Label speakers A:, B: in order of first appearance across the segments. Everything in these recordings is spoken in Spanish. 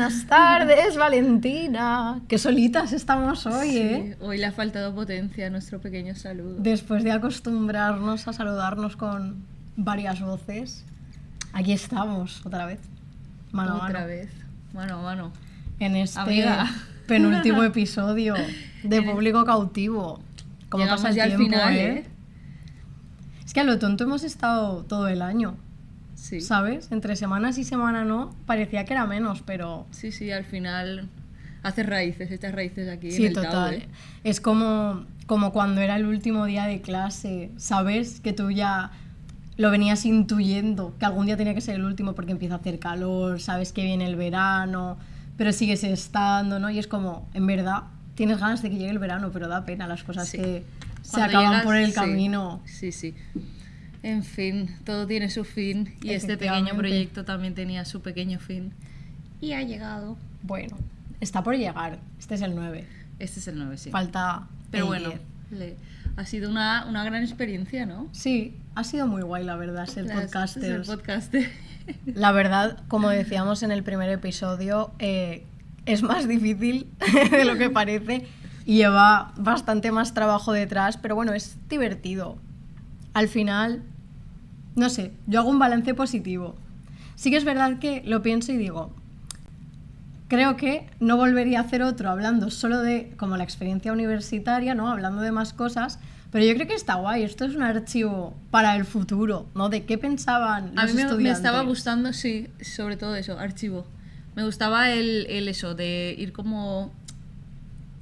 A: buenas tardes, Valentina. Qué solitas estamos hoy,
B: Sí, hoy le ha faltado potencia a nuestro pequeño saludo.
A: Después de acostumbrarnos a saludarnos con varias voces, aquí estamos otra vez, mano a mano.
B: Otra vez, mano a mano.
A: En este
B: Amiga.
A: penúltimo episodio de Público Cautivo. Como
B: Llegamos
A: pasa el
B: ya al
A: tiempo,
B: final,
A: ¿eh? Es que a lo tonto hemos estado todo el año,
B: Sí.
A: ¿sabes? Entre semanas y semana no, parecía que era menos, pero...
B: Sí, al final haces raíces, echas raíces aquí
A: Sí,
B: en el
A: total.
B: Tao, ¿eh?
A: Es como cuando era el último día de clase, ¿sabes? Que tú ya lo venías intuyendo, que algún día tenía que ser el último porque empieza a hacer calor, sabes que viene el verano, pero sigues estando, ¿no? Y es como, en verdad, tienes ganas de que llegue el verano, pero da pena las cosas
B: Sí.
A: que se
B: Cuando
A: acaban
B: llegas,
A: por el
B: sí.
A: camino.
B: Sí. En fin, todo tiene su fin y este pequeño
A: Efectivamente.
B: proyecto también tenía su pequeño fin. Y ha llegado.
A: Bueno, está por llegar. Este es el 9.
B: Este es el 9, sí.
A: Falta
B: Pero
A: el
B: bueno,
A: 10.
B: ha sido una gran experiencia, ¿no?
A: Sí, ha sido muy guay, la verdad, ser podcasters.
B: Ser podcaster.
A: La verdad, como decíamos en el primer episodio, es más difícil de lo que parece y lleva bastante más trabajo detrás, pero bueno, es divertido. Al final, no sé, yo hago un balance positivo. Sí que es verdad que lo pienso y digo, creo que no volvería a hacer otro hablando solo de como la experiencia universitaria, ¿no? Hablando de más cosas, pero yo creo que está guay. Esto es un archivo para el futuro, ¿no? De qué pensaban los
B: A mí me
A: estudiantes.
B: estaba gustando, sí, sobre todo eso, archivo. Me gustaba el eso, de ir como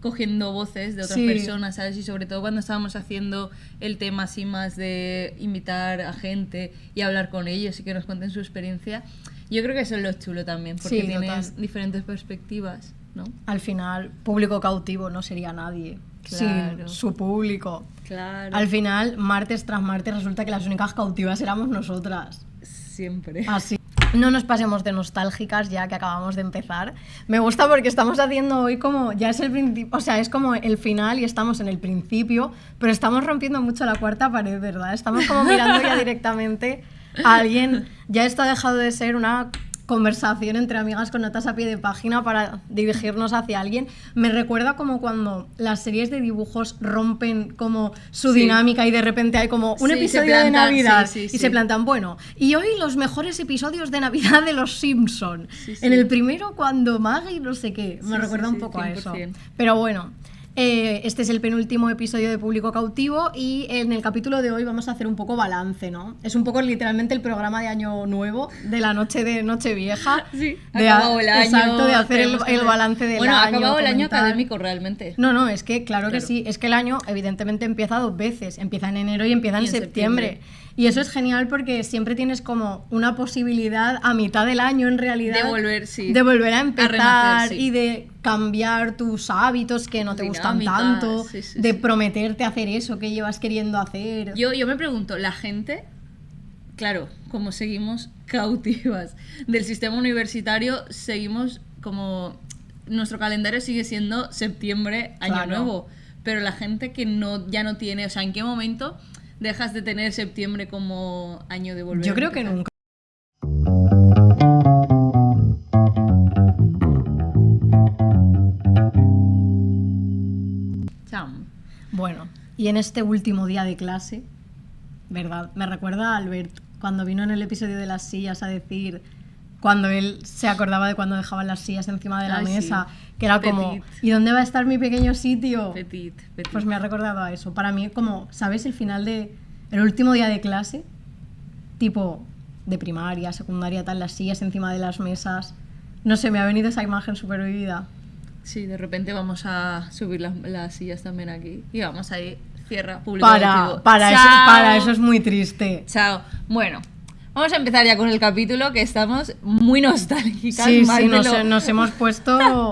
B: cogiendo voces de otras
A: Sí.
B: personas, ¿sabes? Y sobre todo cuando estábamos haciendo el tema así más de invitar a gente y hablar con ellos y que nos cuenten su experiencia. Yo creo que eso es lo chulo también, porque
A: Sí,
B: tienes
A: total.
B: diferentes perspectivas, ¿no?
A: Al final, público cautivo no sería nadie
B: Claro.
A: sin su público.
B: Claro.
A: Al final, martes tras martes, resulta que las únicas cautivas éramos nosotras.
B: Siempre.
A: Así. No nos pasemos de nostálgicas ya que acabamos de empezar. Me gusta porque estamos haciendo hoy como, ya es el principio, o sea, es como el final y estamos en el principio, pero estamos rompiendo mucho la cuarta pared, ¿verdad? Estamos como mirando ya directamente a alguien. Ya esto ha dejado de ser una conversación entre amigas con notas a pie de página para dirigirnos hacia alguien. Me recuerda como cuando las series de dibujos rompen como su
B: Sí.
A: dinámica y de repente hay como un
B: Sí,
A: episodio
B: se
A: de
B: plantan,
A: Navidad
B: sí,
A: y se plantan, bueno, y hoy los mejores episodios de Navidad de Los Simpson.
B: Sí, sí.
A: En el primero cuando Maggie no sé qué, me
B: Sí,
A: recuerda
B: sí,
A: un poco a eso.
B: 100%.
A: Pero bueno, este es el penúltimo episodio de Público Cautivo y en el capítulo de hoy vamos a hacer un poco balance, ¿no? Es un poco literalmente el programa de Año Nuevo, de la noche de Nochevieja.
B: Sí,
A: de
B: acabado el año.
A: Exacto, de hacer
B: tenemos que
A: el balance del
B: bueno,
A: año.
B: ha acabado el año
A: comentar.
B: académico realmente.
A: No, es que claro que
B: Claro.
A: sí. Es que el año evidentemente empieza 2 veces. Empieza en enero y empieza en
B: Y en
A: septiembre.
B: septiembre.
A: Y eso es genial porque siempre tienes como una posibilidad a mitad del año en realidad
B: De volver, sí.
A: de volver a empezar
B: renacer, sí.
A: y de cambiar tus hábitos que no te gustan
B: Dinámicas,
A: tanto,
B: sí,
A: de
B: sí.
A: prometerte hacer eso que llevas queriendo hacer.
B: Yo me pregunto, la gente, claro, como seguimos cautivas del sistema universitario, seguimos como... Nuestro calendario sigue siendo septiembre, año
A: Claro.
B: nuevo, pero la gente que no ya no tiene, o sea, ¿en qué momento dejas de tener septiembre como año de volver?
A: Yo
B: a
A: creo que
B: empezar?
A: nunca.
B: Cham.
A: Bueno, y en este último día de clase, ¿verdad? Me recuerda a Albert cuando vino en el episodio de las sillas a decir, cuando él se acordaba de cuando dejaban las sillas encima de la
B: Ay, sí.
A: mesa, que era como,
B: Petit.
A: ¿y dónde va a estar mi pequeño sitio?
B: Petit.
A: Pues me ha recordado a eso. Para mí, como, ¿sabes? El final de, el último día de clase, tipo de primaria, secundaria, tal, las sillas encima de las mesas. No sé, me ha venido esa imagen súper vivida.
B: Sí, de repente vamos a subir las sillas también aquí. Y vamos ahí, cierra, público cautivo.
A: Para
B: Chao.
A: eso es muy triste.
B: Chao. Bueno, vamos a empezar ya con el capítulo, que estamos muy nostálgicas.
A: Sí,
B: más
A: sí,
B: de
A: nos,
B: lo
A: nos hemos puesto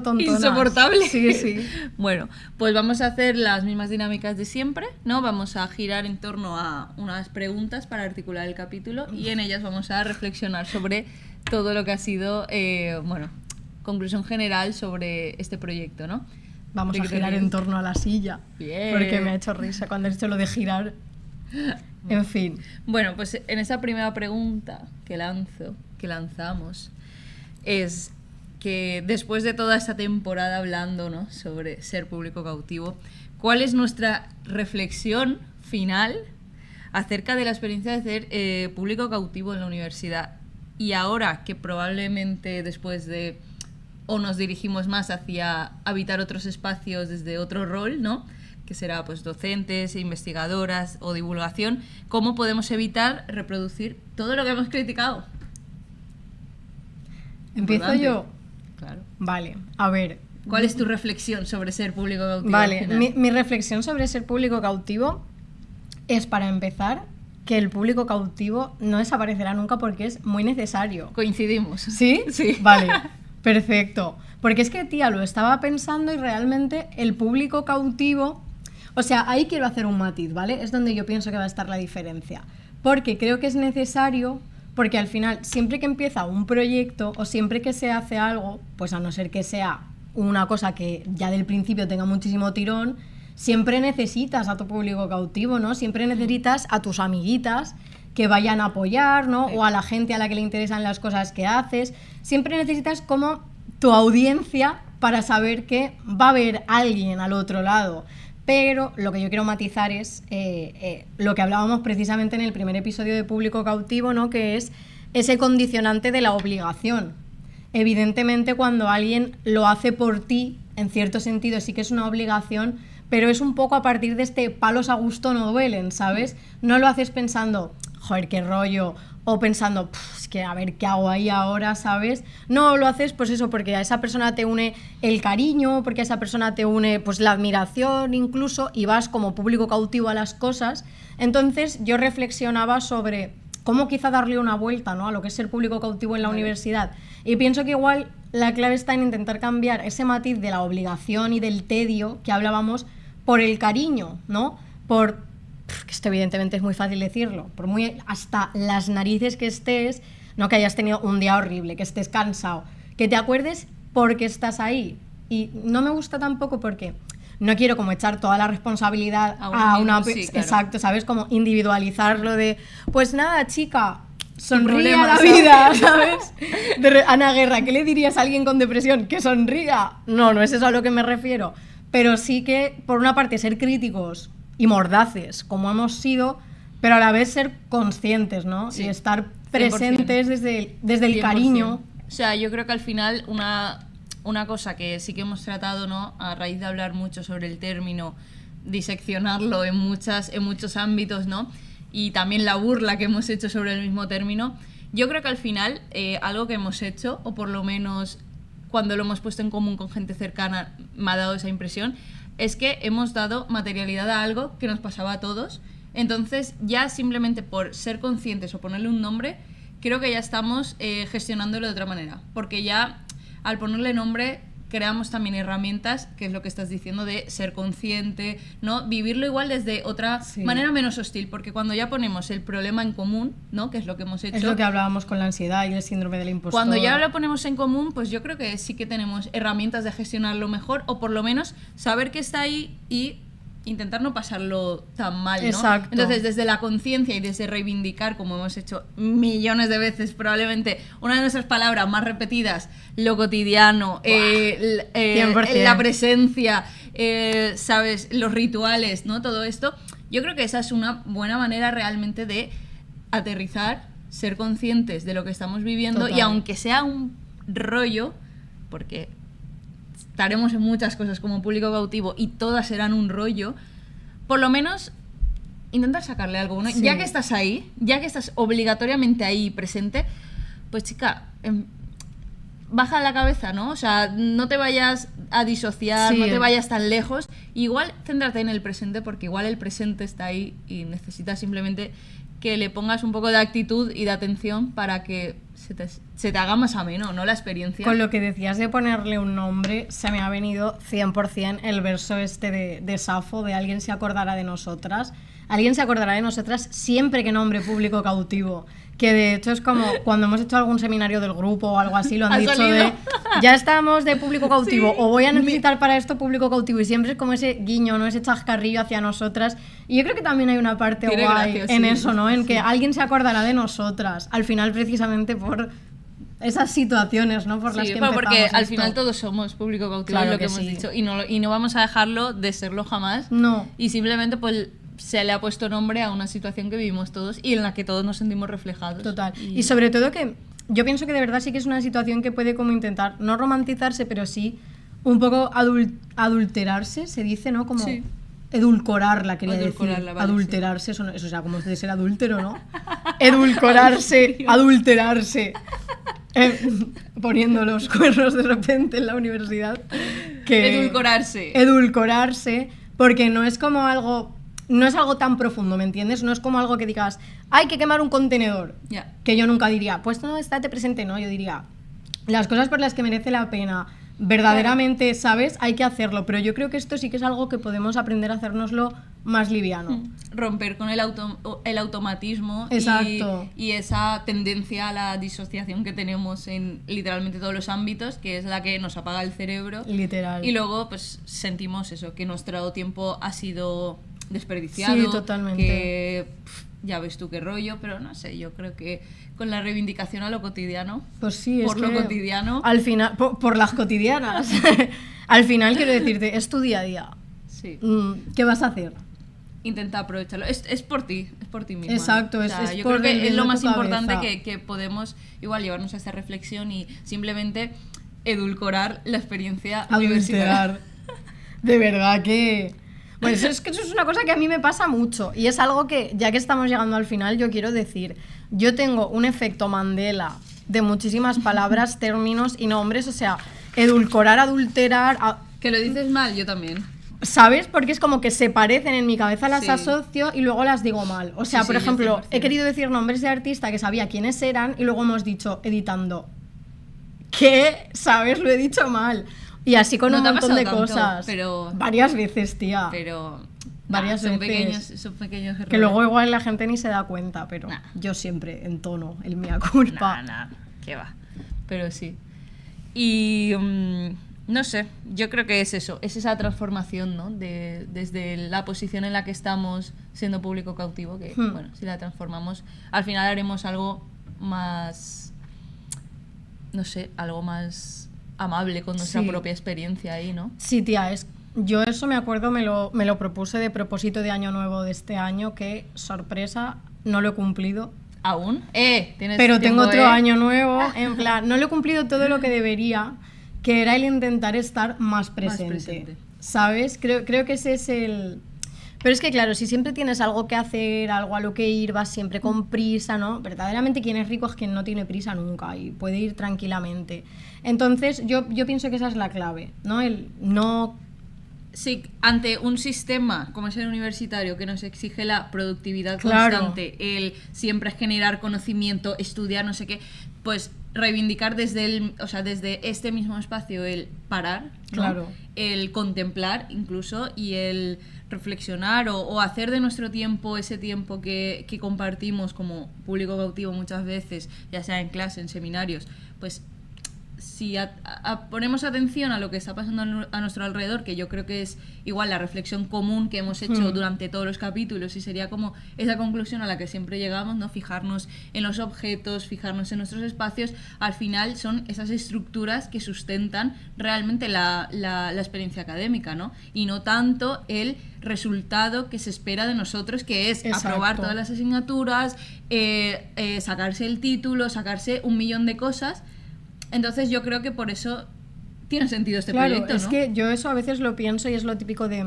A: tontonas.
B: insoportable.
A: Sí.
B: Bueno, pues vamos a hacer las mismas dinámicas de siempre, ¿no? Vamos a girar en torno a unas preguntas para articular el capítulo y en ellas vamos a reflexionar sobre todo lo que ha sido, conclusión general sobre este proyecto, ¿no?
A: Vamos
B: ¿De
A: a
B: qué te
A: girar
B: ríes?
A: en torno a la silla.
B: Bien.
A: Porque me ha hecho risa cuando he hecho lo de girar. En fin.
B: Bueno, pues en esa primera pregunta que lanzamos, es que después de toda esta temporada hablando, ¿no?, sobre ser público cautivo, ¿cuál es nuestra reflexión final acerca de la experiencia de ser público cautivo en la universidad? Y ahora que probablemente después de o nos dirigimos más hacia habitar otros espacios desde otro rol, ¿no?, que será pues docentes, investigadoras o divulgación, ¿cómo podemos evitar reproducir todo lo que hemos criticado?
A: ¿Empiezo
B: Importante.
A: yo?
B: Claro.
A: Vale, a ver.
B: ¿Cuál es tu reflexión sobre ser público cautivo?
A: Vale,
B: al final?
A: mi reflexión sobre ser público cautivo es, para empezar, que el público cautivo no desaparecerá nunca porque es muy necesario.
B: Coincidimos.
A: ¿Sí?
B: Sí.
A: Vale, perfecto. Porque es que, tía, lo estaba pensando y realmente el público cautivo... O sea, ahí quiero hacer un matiz, ¿vale? Es donde yo pienso que va a estar la diferencia. Porque creo que es necesario, porque al final, siempre que empieza un proyecto o siempre que se hace algo, pues a no ser que sea una cosa que ya del principio tenga muchísimo tirón, siempre necesitas a tu público cautivo, ¿no? Siempre necesitas a tus amiguitas que vayan a apoyar, ¿no? O a la gente a la que le interesan las cosas que haces. Siempre necesitas como tu audiencia para saber que va a haber alguien al otro lado. Pero lo que yo quiero matizar es lo que hablábamos precisamente en el primer episodio de Público Cautivo, ¿no?, que es ese condicionante de la obligación. Evidentemente, cuando alguien lo hace por ti, en cierto sentido sí que es una obligación, pero es un poco a partir de este palos a gusto no duelen, ¿sabes? No lo haces pensando, joder, qué rollo, o pensando, es que a ver qué hago ahí ahora, ¿sabes? No, lo haces pues eso, porque a esa persona te une el cariño, porque a esa persona te une pues la admiración incluso, y vas como público cautivo a las cosas. Entonces yo reflexionaba sobre cómo quizá darle una vuelta, ¿no?, a lo que es ser público cautivo en la universidad. Y pienso que igual la clave está en intentar cambiar ese matiz de la obligación y del tedio que hablábamos por el cariño, ¿no? Por... que esto evidentemente es muy fácil decirlo, por muy hasta las narices que estés, no que hayas tenido un día horrible, que estés cansado, que te acuerdes porque estás ahí. Y no me gusta tampoco porque no quiero como echar toda la responsabilidad a una...
B: sí, claro.
A: Exacto, ¿sabes? Como individualizarlo de, pues nada, chica, sonríe
B: problema,
A: a la
B: ¿sabes?
A: vida, ¿sabes? Ana Guerra, ¿qué le dirías a alguien con depresión? Que sonría. No, no es eso a lo que me refiero. Pero sí que, por una parte, ser críticos y mordaces, como hemos sido, pero a la vez ser conscientes, ¿no?
B: Sí,
A: y estar
B: 100%.
A: presentes desde el
B: 100%.
A: cariño.
B: O sea, yo creo que al final una cosa que sí que hemos tratado, ¿no?, a raíz de hablar mucho sobre el término, diseccionarlo en muchos ámbitos, ¿no?, y también la burla que hemos hecho sobre el mismo término, yo creo que al final algo que hemos hecho, o por lo menos cuando lo hemos puesto en común con gente cercana me ha dado esa impresión, es que hemos dado materialidad a algo que nos pasaba a todos. Entonces ya simplemente por ser conscientes o ponerle un nombre, creo que ya estamos gestionándolo de otra manera, porque ya al ponerle nombre creamos también herramientas, que es lo que estás diciendo de ser consciente, ¿no? Vivirlo igual desde otra manera menos hostil, porque cuando ya ponemos el problema en común, ¿no?, que es lo que hemos hecho.
A: Es lo que hablábamos con la ansiedad y el síndrome del impostor.
B: Cuando ya lo ponemos en común, pues yo creo que sí que tenemos herramientas de gestionarlo mejor, o por lo menos saber que está ahí y intentar no pasarlo tan mal, ¿no?
A: Exacto.
B: Entonces, desde la conciencia y desde reivindicar, como hemos hecho millones de veces, probablemente una de nuestras palabras más repetidas, lo cotidiano,
A: 100%.
B: la presencia, ¿sabes?, los rituales, ¿no?, todo esto, yo creo que esa es una buena manera realmente de aterrizar, ser conscientes de lo que estamos viviendo.
A: Total.
B: Y aunque sea un rollo, porque estaremos en muchas cosas como público cautivo y todas serán un rollo, por lo menos intentar sacarle algo, ¿no?
A: Sí.
B: Ya que estás ahí, ya que estás obligatoriamente ahí presente, pues chica, baja la cabeza, ¿no? O sea, no te vayas a disociar,
A: Sí.
B: no te vayas tan lejos. Igual céntrate en el presente, porque igual el presente está ahí y necesitas simplemente que le pongas un poco de actitud y de atención para que se te haga más ameno, ¿no?, la experiencia.
A: Con lo que decías de ponerle un nombre, se me ha venido 100% el verso este de Safo, de alguien se acordará de nosotras. Alguien se acordará de nosotras siempre que nombre público cautivo. Que de hecho es como cuando hemos hecho algún seminario del grupo o algo así, lo han
B: Ha
A: dicho
B: salido.
A: de ya estamos de público cautivo,
B: Sí.
A: o voy a necesitar para esto público cautivo, y siempre es como ese guiño, ¿no?, ese chascarrillo hacia nosotras. Y yo creo que también hay una parte
B: Tiene
A: guay
B: gracia,
A: en
B: sí,
A: eso, ¿no? En
B: sí.
A: que alguien se acordará de nosotras, al final precisamente por esas situaciones, ¿no? Por las
B: Sí,
A: que
B: pero
A: empezamos
B: porque al
A: esto.
B: final todos somos público cautivo,
A: Claro
B: lo que
A: que
B: hemos
A: sí.
B: dicho, y no vamos a dejarlo de serlo jamás.
A: No.
B: Y simplemente pues se le ha puesto nombre a una situación que vivimos todos y en la que todos nos sentimos reflejados.
A: Total. Y sobre todo que yo pienso que de verdad sí que es una situación que puede como intentar no romantizarse, pero sí un poco adulterarse, se dice, ¿no? Como
B: Sí.
A: edulcorarla, quería
B: Edulcorarla,
A: decir.
B: vale,
A: Adulterarse, eso, eso, o sea, como de ser adúltero, ¿no? Edulcorarse, adulterarse. Poniendo los cuernos de repente en la universidad.
B: Edulcorarse.
A: Edulcorarse, porque no es como algo... No es algo tan profundo, ¿me entiendes? No es como algo que digas, hay que quemar un contenedor.
B: Ya.
A: Que yo nunca diría, pues no, estate presente, no. Yo diría, las cosas por las que merece la pena, verdaderamente, ¿sabes? Hay que hacerlo. Pero yo creo que esto sí que es algo que podemos aprender a hacérnoslo más liviano.
B: Romper con el automatismo
A: Exacto.
B: y esa tendencia a la disociación que tenemos en literalmente todos los ámbitos, que es la que nos apaga el cerebro.
A: Literal.
B: Y luego pues sentimos eso, que nuestro tiempo ha sido desperdiciado.
A: Sí, totalmente.
B: Que ya ves tú qué rollo, pero no sé, yo creo que con la reivindicación a lo cotidiano,
A: Pues sí,
B: por
A: es
B: lo
A: que
B: cotidiano,
A: al final, por las cotidianas. Al final quiero decirte, es tu día a día.
B: sí.
A: ¿Qué vas a hacer?
B: Intenta aprovecharlo. Es por ti mismo.
A: Exacto,
B: ¿no?
A: es
B: yo
A: por
B: creo que
A: el
B: es
A: bien
B: lo
A: de
B: más
A: tu
B: importante
A: cabeza.
B: que podemos igual llevarnos a esta reflexión y simplemente edulcorar la experiencia universitaria.
A: Adulterar. De verdad que... Bueno, eso es una cosa que a mí me pasa mucho. Y es algo que, ya que estamos llegando al final, yo quiero decir. Yo tengo un efecto Mandela de muchísimas palabras, términos y nombres. O sea, edulcorar, adulterar...
B: Que lo dices mal, yo también.
A: ¿Sabes? Porque es como que se parecen en mi cabeza, las
B: Sí.
A: asocio y luego las digo mal. O sea,
B: Sí,
A: por
B: sí, yo
A: ejemplo,
B: 100%.
A: he querido decir nombres de artista que sabía quiénes eran y luego hemos dicho, editando, ¿qué? ¿Sabes? Lo he dicho mal. Y así con
B: No
A: un
B: te ha
A: montón de
B: pasado tanto,
A: cosas.
B: pero-
A: Varias veces, tía.
B: Pero
A: Varias
B: son
A: veces.
B: son pequeños errores.
A: Que luego igual la gente ni se da cuenta, pero
B: Nah.
A: yo siempre entono el mea culpa.
B: Nah, qué va. Pero sí. Y no sé, yo creo que es eso, es esa transformación, ¿no? Desde la posición en la que estamos siendo público cautivo, que bueno, si la transformamos, al final haremos algo más, no sé, algo más amable con nuestra
A: Sí.
B: propia experiencia ahí, ¿no?
A: Sí, tía, yo eso me acuerdo, me lo propuse de propósito de año nuevo de este año, que sorpresa, no lo he cumplido.
B: ¿Aún? Tienes
A: Pero tengo
B: tiempo,
A: otro año nuevo, en plan, no lo he cumplido todo lo que debería, que era el intentar estar más presente.
B: presente.
A: ¿Sabes? Creo que ese es el... Pero es que claro, si siempre tienes algo que hacer, algo a lo que ir, vas siempre con prisa, ¿no? Verdaderamente quien es rico es quien no tiene prisa nunca y puede ir tranquilamente. Entonces yo pienso que esa es la clave, ¿no? El no...
B: Sí, ante un sistema como es el universitario que nos exige la productividad
A: Claro.
B: constante, el siempre generar conocimiento, estudiar, no sé qué, pues reivindicar desde este mismo espacio el parar, ¿no?
A: Claro.
B: El contemplar incluso y el reflexionar o hacer de nuestro tiempo ese tiempo que compartimos como público cautivo muchas veces, ya sea en clase, en seminarios, pues si ponemos atención a lo que está pasando a nuestro alrededor, que yo creo que es igual la reflexión común que hemos hecho durante todos los capítulos y sería como esa conclusión a la que siempre llegamos, ¿no? Fijarnos en los objetos, fijarnos en nuestros espacios, al final son esas estructuras que sustentan realmente la experiencia académica, ¿no? Y no tanto el resultado que se espera de nosotros, que es
A: Exacto.
B: aprobar todas las asignaturas, sacarse el título, sacarse un millón de cosas. Entonces yo creo que por eso tiene sentido este
A: Claro,
B: proyecto,
A: es
B: ¿no?
A: que yo eso a veces lo pienso y es lo típico de...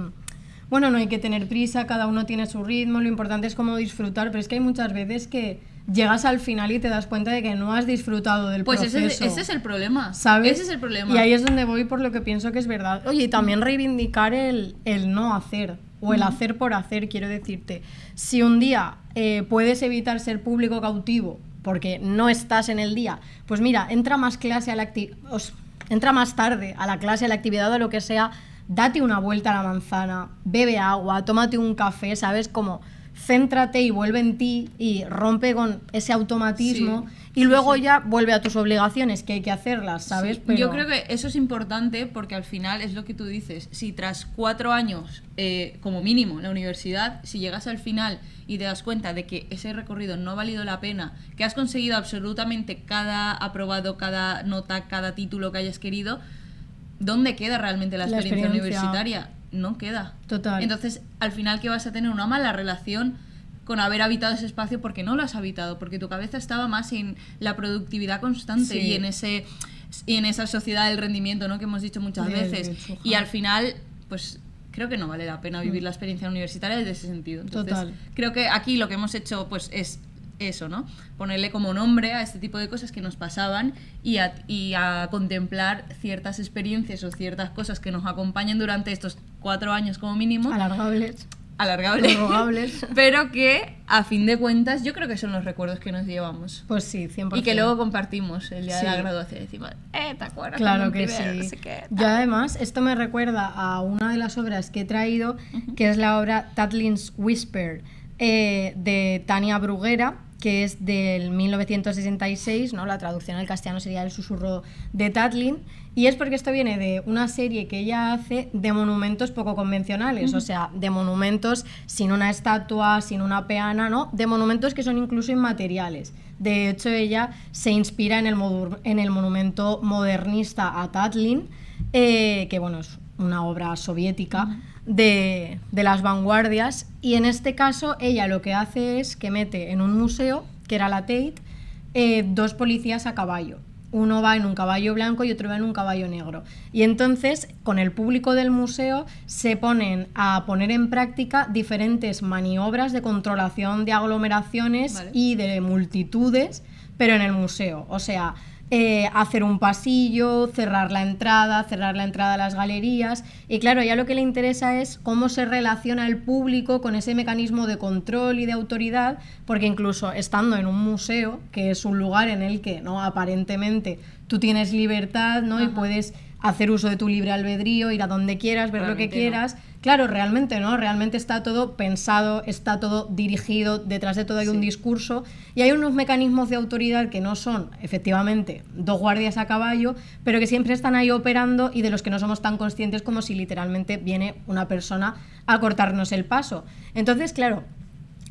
A: Bueno, no hay que tener prisa, cada uno tiene su ritmo, lo importante es cómo disfrutar, pero es que hay muchas veces que llegas al final y te das cuenta de que no has disfrutado del
B: Pues
A: proceso.
B: ese es el problema,
A: ¿Sabes?
B: Ese es el problema.
A: Y ahí es donde voy por lo que pienso que es verdad. Oye, y también reivindicar el no hacer, o el hacer por hacer, quiero decirte. Si un día puedes evitar ser público cautivo porque no estás en el día, pues mira, entra más tarde a la clase, a la actividad o lo que sea, date una vuelta a la manzana, bebe agua, tómate un café, ¿sabes? Como céntrate y vuelve en ti y rompe con ese automatismo
B: Sí.
A: y luego
B: Sí.
A: ya vuelve a tus obligaciones, que hay que hacerlas, ¿sabes?
B: Sí.
A: Pero...
B: Yo creo que eso es importante porque al final es lo que tú dices. Si tras 4 años, como mínimo, en la universidad, si llegas al final y te das cuenta de que ese recorrido no ha valido la pena, que has conseguido absolutamente cada aprobado, cada nota, cada título que hayas querido, ¿dónde queda realmente la experiencia universitaria? No queda.
A: Total.
B: Entonces, al final, ¿qué vas a tener? Una mala relación con haber habitado ese espacio porque no lo has habitado, porque tu cabeza estaba más en la productividad constante
A: Sí.
B: y en esa sociedad del rendimiento, ¿no? Que hemos dicho muchas
A: Del
B: veces.
A: Bitsuja.
B: Y al final, pues creo que no vale la pena vivir la experiencia universitaria desde ese sentido. Entonces,
A: Total.
B: creo que aquí lo que hemos hecho pues es eso, ¿no? Ponerle como nombre a este tipo de cosas que nos pasaban y a contemplar ciertas experiencias o ciertas cosas que nos acompañan durante estos 4 años como mínimo.
A: Alargables.
B: Alargables.
A: Prorrogables.
B: Pero que, a fin de cuentas, yo creo que son los recuerdos que nos llevamos.
A: Pues sí, 100%.
B: Y que luego compartimos el día de la
A: Sí.
B: graduación. Decimos, ¿te acuerdas?
A: Claro
B: cuando en
A: que
B: primero?
A: sí.
B: No sé qué,
A: Yo
B: tal.
A: además, esto me recuerda a una de las obras que he traído, que es la obra Tatlin's Whisper, de Tania Bruguera, que es del 1966, ¿no? La traducción al castellano sería El susurro de Tatlin, y es porque esto viene de una serie que ella hace de monumentos poco convencionales, o sea, de monumentos sin una estatua, sin una peana, ¿no? De monumentos que son incluso inmateriales. De hecho, ella se inspira en el monumento modernista a Tatlin, que bueno, es una obra soviética de las vanguardias, y en este caso ella lo que hace es que mete en un museo, que era la Tate, 2 policías a caballo. Uno va en un caballo blanco y otro va en un caballo negro. Y entonces, con el público del museo, se ponen a poner en práctica diferentes maniobras de controlación de aglomeraciones
B: Vale.
A: y de multitudes, pero en el museo. O sea, hacer un pasillo, cerrar la entrada a las galerías. Y claro, ya lo que le interesa es cómo se relaciona el público con ese mecanismo de control y de autoridad, porque incluso estando en un museo, que es un lugar en el que, ¿no?, aparentemente tú tienes libertad, ¿no?, y puedes hacer uso de tu libre albedrío, ir a donde quieras, ver lo que
B: Realmente
A: quieras. Claro, realmente no, realmente está todo pensado, está todo dirigido, detrás de todo hay un discurso y hay unos mecanismos de autoridad que no son, efectivamente, 2 guardias a caballo, pero que siempre están ahí operando y de los que no somos tan conscientes como si literalmente viene una persona a cortarnos el paso. Entonces, claro,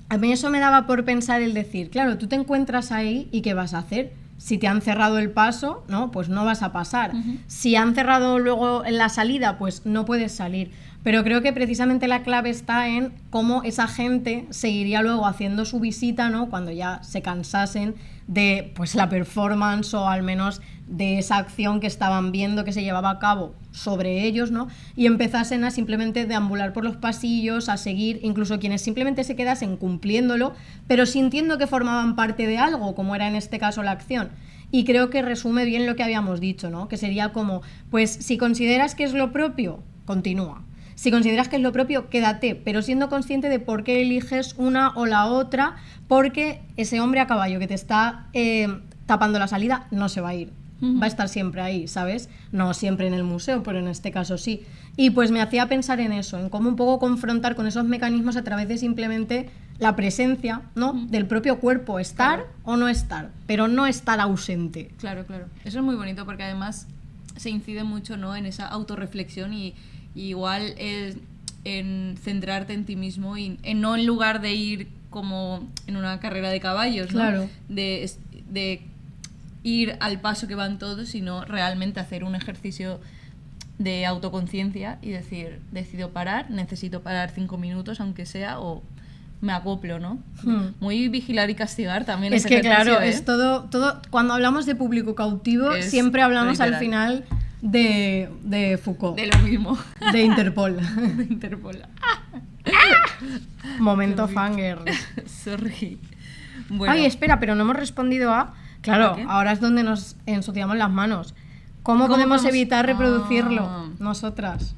A: a mí eso me daba por pensar el decir, claro, tú te encuentras ahí y ¿qué vas a hacer? Si te han cerrado el paso, ¿no?, pues no vas a pasar. Si han cerrado luego en la salida, pues no puedes salir. Pero creo que precisamente la clave está en cómo esa gente seguiría luego haciendo su visita, ¿no?, cuando ya se cansasen de, pues, la performance o al menos de esa acción que estaban viendo que se llevaba a cabo sobre ellos, ¿no?, y empezasen a simplemente deambular por los pasillos, a seguir, incluso quienes simplemente se quedasen cumpliéndolo, pero sintiendo que formaban parte de algo, como era en este caso la acción. Y creo que resume bien lo que habíamos dicho, ¿no?, que sería como, pues si consideras que es lo propio, continúa. Si consideras que es lo propio, quédate, pero siendo consciente de por qué eliges una o la otra, porque ese hombre a caballo que te está tapando la salida no se va a ir. Va a estar siempre ahí, ¿sabes? No siempre en el museo, pero en este caso sí. Y pues me hacía pensar en eso, en cómo un poco confrontar con esos mecanismos a través de simplemente la presencia, ¿no?, del propio cuerpo, estar o no estar, pero no estar ausente.
B: Claro, claro. Eso es muy bonito porque además se incide mucho, ¿no?, en esa autorreflexión y igual es en centrarte en ti mismo y no en lugar de ir como en una carrera de caballos, ¿no?
A: Claro.
B: De ir al paso que van todos, sino realmente hacer un ejercicio de autoconciencia y decir, decido parar, necesito parar 5 minutos aunque sea, o me acoplo, ¿no? Muy vigilar y castigar también.
A: Es
B: ese
A: que
B: ejercicio,
A: claro,
B: ¿eh?
A: es todo, cuando hablamos de público cautivo,
B: Es
A: siempre hablamos
B: literal.
A: al final de Foucault,
B: De lo mismo.
A: de Interpol.
B: De Interpol.
A: Momento fanger.
B: Sorry. Bueno,
A: Ay, espera, pero no hemos respondido a... Claro,
B: ¿A qué?
A: ahora es donde nos ensuciamos las manos. ¿Cómo podemos evitar reproducirlo nosotras?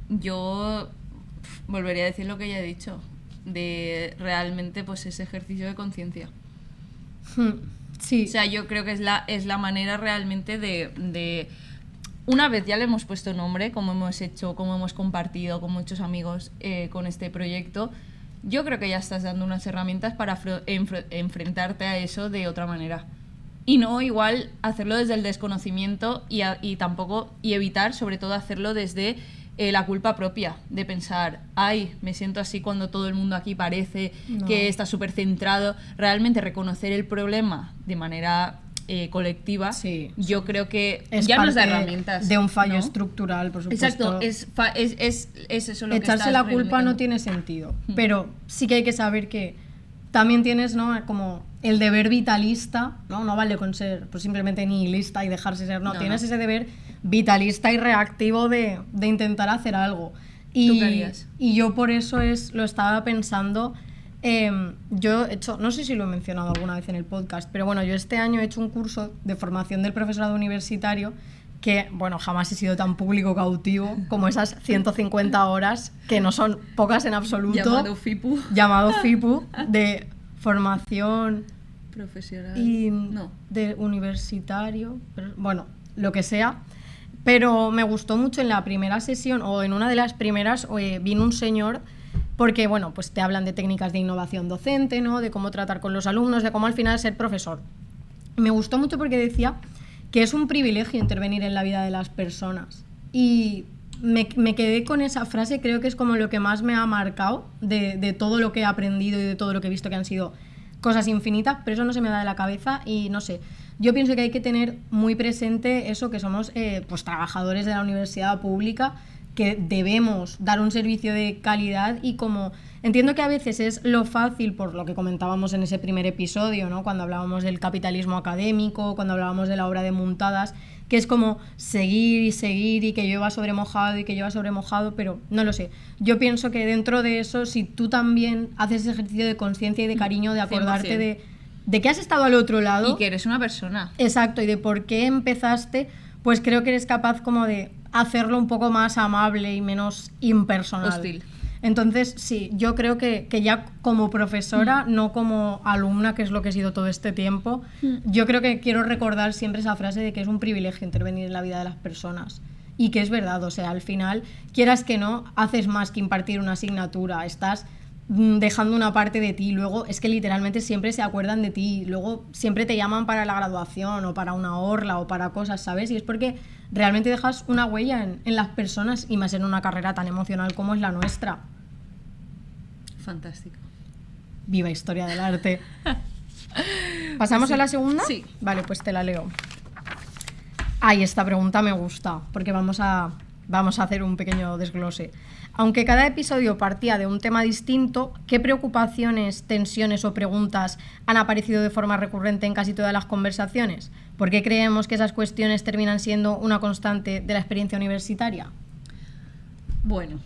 B: Yo volvería a decir lo que ya he dicho, de realmente pues ese ejercicio de conciencia.
A: Sí.
B: O sea, yo creo que es la manera realmente de una vez ya le hemos puesto nombre, como hemos hecho, como hemos compartido con muchos amigos con este proyecto, yo creo que ya estás dando unas herramientas para enfrentarte a eso de otra manera. Y no igual hacerlo desde el desconocimiento y tampoco, y evitar sobre todo hacerlo desde la culpa propia, de pensar, ay, me siento así cuando todo el mundo aquí parece que está súper centrado. Realmente reconocer el problema de manera colectiva,
A: Sí.
B: yo creo que
A: Es
B: ya nos da
A: parte
B: herramientas.
A: de un fallo
B: ¿no?
A: estructural, por supuesto.
B: Exacto, es eso lo que
A: Echarse
B: estás
A: la culpa
B: reivindicando.
A: no tiene sentido, pero sí que hay que saber que también tienes, ¿no?, como el deber vitalista, ¿no? No vale con ser pues, simplemente nihilista y dejarse ser, no,
B: No,
A: tienes
B: no.
A: ese deber vitalista y reactivo de intentar hacer algo.
B: ¿Tú qué harías?
A: Y yo por eso lo estaba pensando. Yo he hecho, no sé si lo he mencionado alguna vez en el podcast, pero bueno, yo este año he hecho un curso de formación del profesorado universitario que, bueno, jamás he sido tan público cautivo como esas 150 horas, que no son pocas en absoluto.
B: Llamado FIPU.
A: Llamado FIPU, de formación
B: Profesional.
A: y
B: No.
A: de universitario, bueno, lo que sea. Pero me gustó mucho en la primera sesión, o en una de las primeras, vino un señor, porque, bueno, pues te hablan de técnicas de innovación docente, ¿no?, de cómo tratar con los alumnos, de cómo al final ser profesor. Me gustó mucho porque decía que es un privilegio intervenir en la vida de las personas. Y me quedé con esa frase, creo que es como lo que más me ha marcado de todo lo que he aprendido y de todo lo que he visto, que han sido cosas infinitas, pero eso no se me da de la cabeza y no sé. Yo pienso que hay que tener muy presente eso, que somos pues trabajadores de la universidad pública, que debemos dar un servicio de calidad y como entiendo que a veces es lo fácil, por lo que comentábamos en ese primer episodio, ¿no?, cuando hablábamos del capitalismo académico, cuando hablábamos de la obra de Muntadas, que es como seguir y seguir y que llueva sobre mojado y que llueva sobre mojado, pero no lo sé. Yo pienso que dentro de eso, si tú también haces ese ejercicio de conciencia y de cariño, de acordarte
B: 100%.
A: de que has estado al otro lado.
B: Y que eres una persona.
A: Exacto, y de por qué empezaste, pues creo que eres capaz como de hacerlo un poco más amable y menos impersonal.
B: Hostil.
A: Entonces, sí, yo creo que ya como profesora, no como alumna, que es lo que he sido todo este tiempo, yo creo que quiero recordar siempre esa frase de que es un privilegio intervenir en la vida de las personas. Y que es verdad, o sea, al final, quieras que no, haces más que impartir una asignatura, estás dejando una parte de ti, luego es que literalmente siempre se acuerdan de ti, luego siempre te llaman para la graduación o para una orla o para cosas, ¿sabes? Y es porque realmente dejas una huella en las personas y más en una carrera tan emocional como es la nuestra.
B: Fantástico.
A: Viva Historia del Arte. ¿Pasamos a la segunda?
B: Sí.
A: Vale, pues te la leo. Ay, esta pregunta me gusta, porque vamos a hacer un pequeño desglose. Aunque cada episodio partía de un tema distinto, ¿qué preocupaciones, tensiones o preguntas han aparecido de forma recurrente en casi todas las conversaciones? ¿Por qué creemos que esas cuestiones terminan siendo una constante de la experiencia universitaria?
B: Bueno,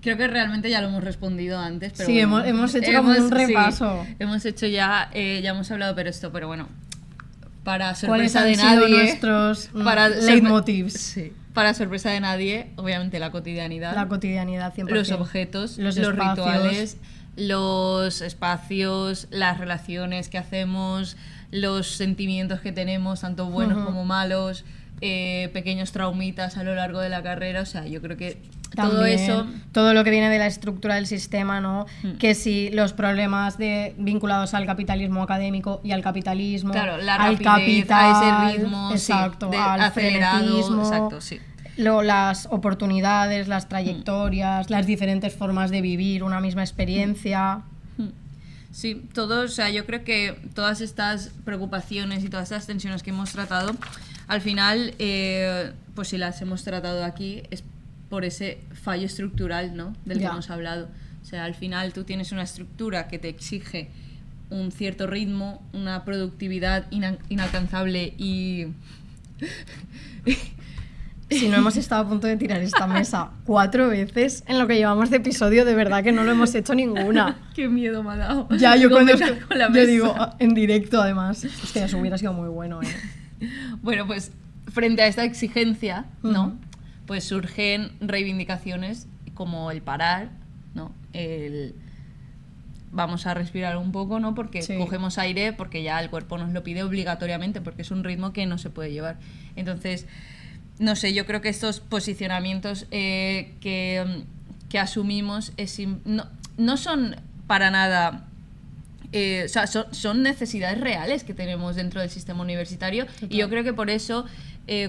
B: creo que realmente ya lo hemos respondido antes, pero
A: Sí,
B: bueno,
A: hemos hecho como un repaso.
B: Sí, hemos hecho ya hemos hablado, pero bueno, para
A: ¿Cuáles
B: sorpresa
A: han
B: de
A: sido
B: nadie,
A: nuestros leitmotivs?
B: Sí, para sorpresa de nadie, obviamente la cotidianidad,
A: La cotidianidad, 100%.
B: los objetos,
A: los
B: los
A: espacios,
B: rituales, los espacios, las relaciones que hacemos, los sentimientos que tenemos, tanto buenos como malos, pequeños traumitas a lo largo de la carrera. O sea, yo creo que todo
A: También,
B: eso,
A: todo lo que viene de la estructura del sistema, ¿no? Que si los problemas vinculados al capitalismo académico y al capitalismo,
B: claro, la
A: al
B: rapidez,
A: capital,
B: a ese ritmo,
A: exacto,
B: sí,
A: al
B: acelerado,
A: frenetismo,
B: exacto, sí.
A: las oportunidades, las trayectorias, las diferentes formas de vivir una misma experiencia.
B: Sí, todo, o sea, yo creo que todas estas preocupaciones y todas estas tensiones que hemos tratado, al final, pues si las hemos tratado aquí, es por ese fallo estructural, ¿no?, del que hemos hablado. O sea, al final tú tienes una estructura que te exige un cierto ritmo, una productividad inalcanzable y...
A: Si no hemos estado a punto de tirar esta mesa 4 veces en lo que llevamos de episodio, de verdad que no lo hemos hecho ninguna.
B: Qué miedo me ha dado.
A: Ya, yo cuando
B: con la
A: yo
B: mesa.
A: digo en directo, además. Hostia, eso hubiera sido muy bueno, ¿eh?
B: Bueno, pues frente a esta exigencia, ¿no?, pues surgen reivindicaciones como el parar, ¿no?, el vamos a respirar un poco, ¿no?, porque
A: Sí.
B: cogemos aire, porque ya el cuerpo nos lo pide obligatoriamente, porque es un ritmo que no se puede llevar. Entonces, no sé, yo creo que estos posicionamientos que asumimos no son para nada... o sea, son necesidades reales que tenemos dentro del sistema universitario. Total. Y yo creo que por eso,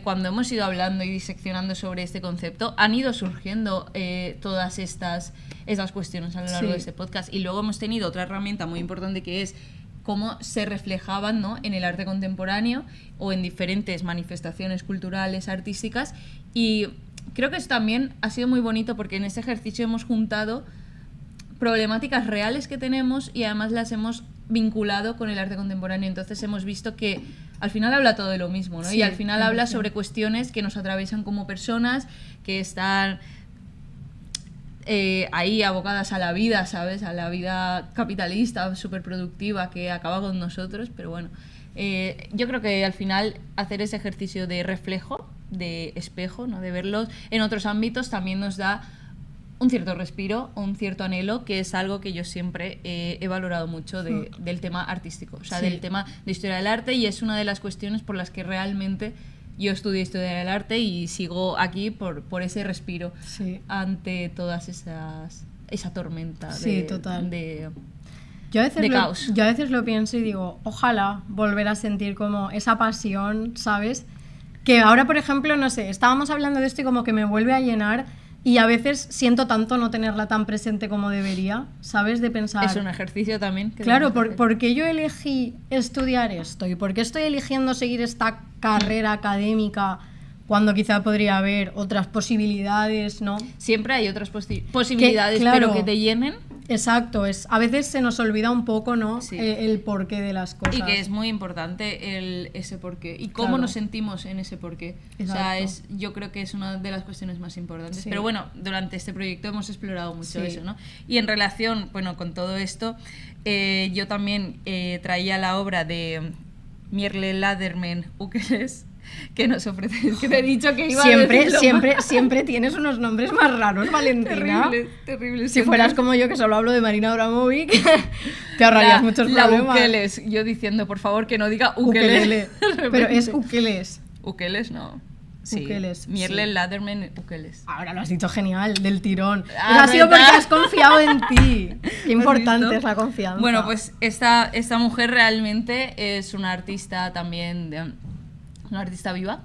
B: cuando hemos ido hablando y diseccionando sobre este concepto, han ido surgiendo todas estas cuestiones a lo largo de este podcast. Y luego hemos tenido otra herramienta muy importante, que es cómo se reflejaban, ¿no?, en el arte contemporáneo o en diferentes manifestaciones culturales, artísticas. Y creo que eso también ha sido muy bonito, porque en este ejercicio hemos juntado problemáticas reales que tenemos y además las hemos vinculado con el arte contemporáneo. Entonces hemos visto que al final habla todo de lo mismo, ¿no? Sí, y al final habla sobre cuestiones que nos atraviesan como personas, que están ahí abocadas a la vida, ¿sabes? A la vida capitalista, súper productiva, que acaba con nosotros. Pero bueno, yo creo que al final hacer ese ejercicio de reflejo, de espejo, ¿no?, de verlos en otros ámbitos, también nos da un cierto respiro, un cierto anhelo, que es algo que yo siempre he valorado mucho del tema artístico, o sea, del tema de historia del arte, y es una de las cuestiones por las que realmente yo estudié historia del arte y sigo aquí por ese respiro ante todas esa tormenta
A: total.
B: de
A: caos. Yo a veces lo pienso y digo, ojalá volver a sentir como esa pasión, ¿sabes? Que ahora, por ejemplo, no sé, estábamos hablando de esto y como que me vuelve a llenar. Y a veces siento tanto no tenerla tan presente como debería, ¿sabes? De pensar...
B: Es un ejercicio también.
A: Claro, ¿por qué yo elegí estudiar esto? ¿Y por qué estoy eligiendo seguir esta carrera académica cuando quizá podría haber otras posibilidades, ¿no?
B: Siempre hay otras posibilidades, pero que te llenen.
A: Exacto, a veces se nos olvida un poco, ¿no? Sí. El porqué de las cosas.
B: Y que es muy importante ese porqué. Y cómo nos sentimos en ese porqué. Exacto. O sea, yo creo que es una de las cuestiones más importantes. Sí. Pero bueno, durante este proyecto hemos explorado mucho eso, ¿no? Y en relación, bueno, con todo esto, yo también traía la obra de Mierle Laderman Ukeles, que nos ofrece, que te he dicho que iba a decirlo
A: siempre tienes unos nombres más raros, Valentina.
B: Terrible.
A: Si fueras como yo, que solo hablo de Marina Abramovic, te ahorrarías muchos problemas.
B: Ukeles, yo diciendo, por favor, que no diga ukelele.
A: Pero es Ukeles.
B: Ukeles, no. Sí,
A: Ukeles,
B: Mierle Laderman Ukeles.
A: Ahora lo has dicho genial, del tirón. Ha sido porque has confiado en ti. Qué importante es la confianza.
B: Bueno, pues esta mujer realmente es una artista también, una artista viva,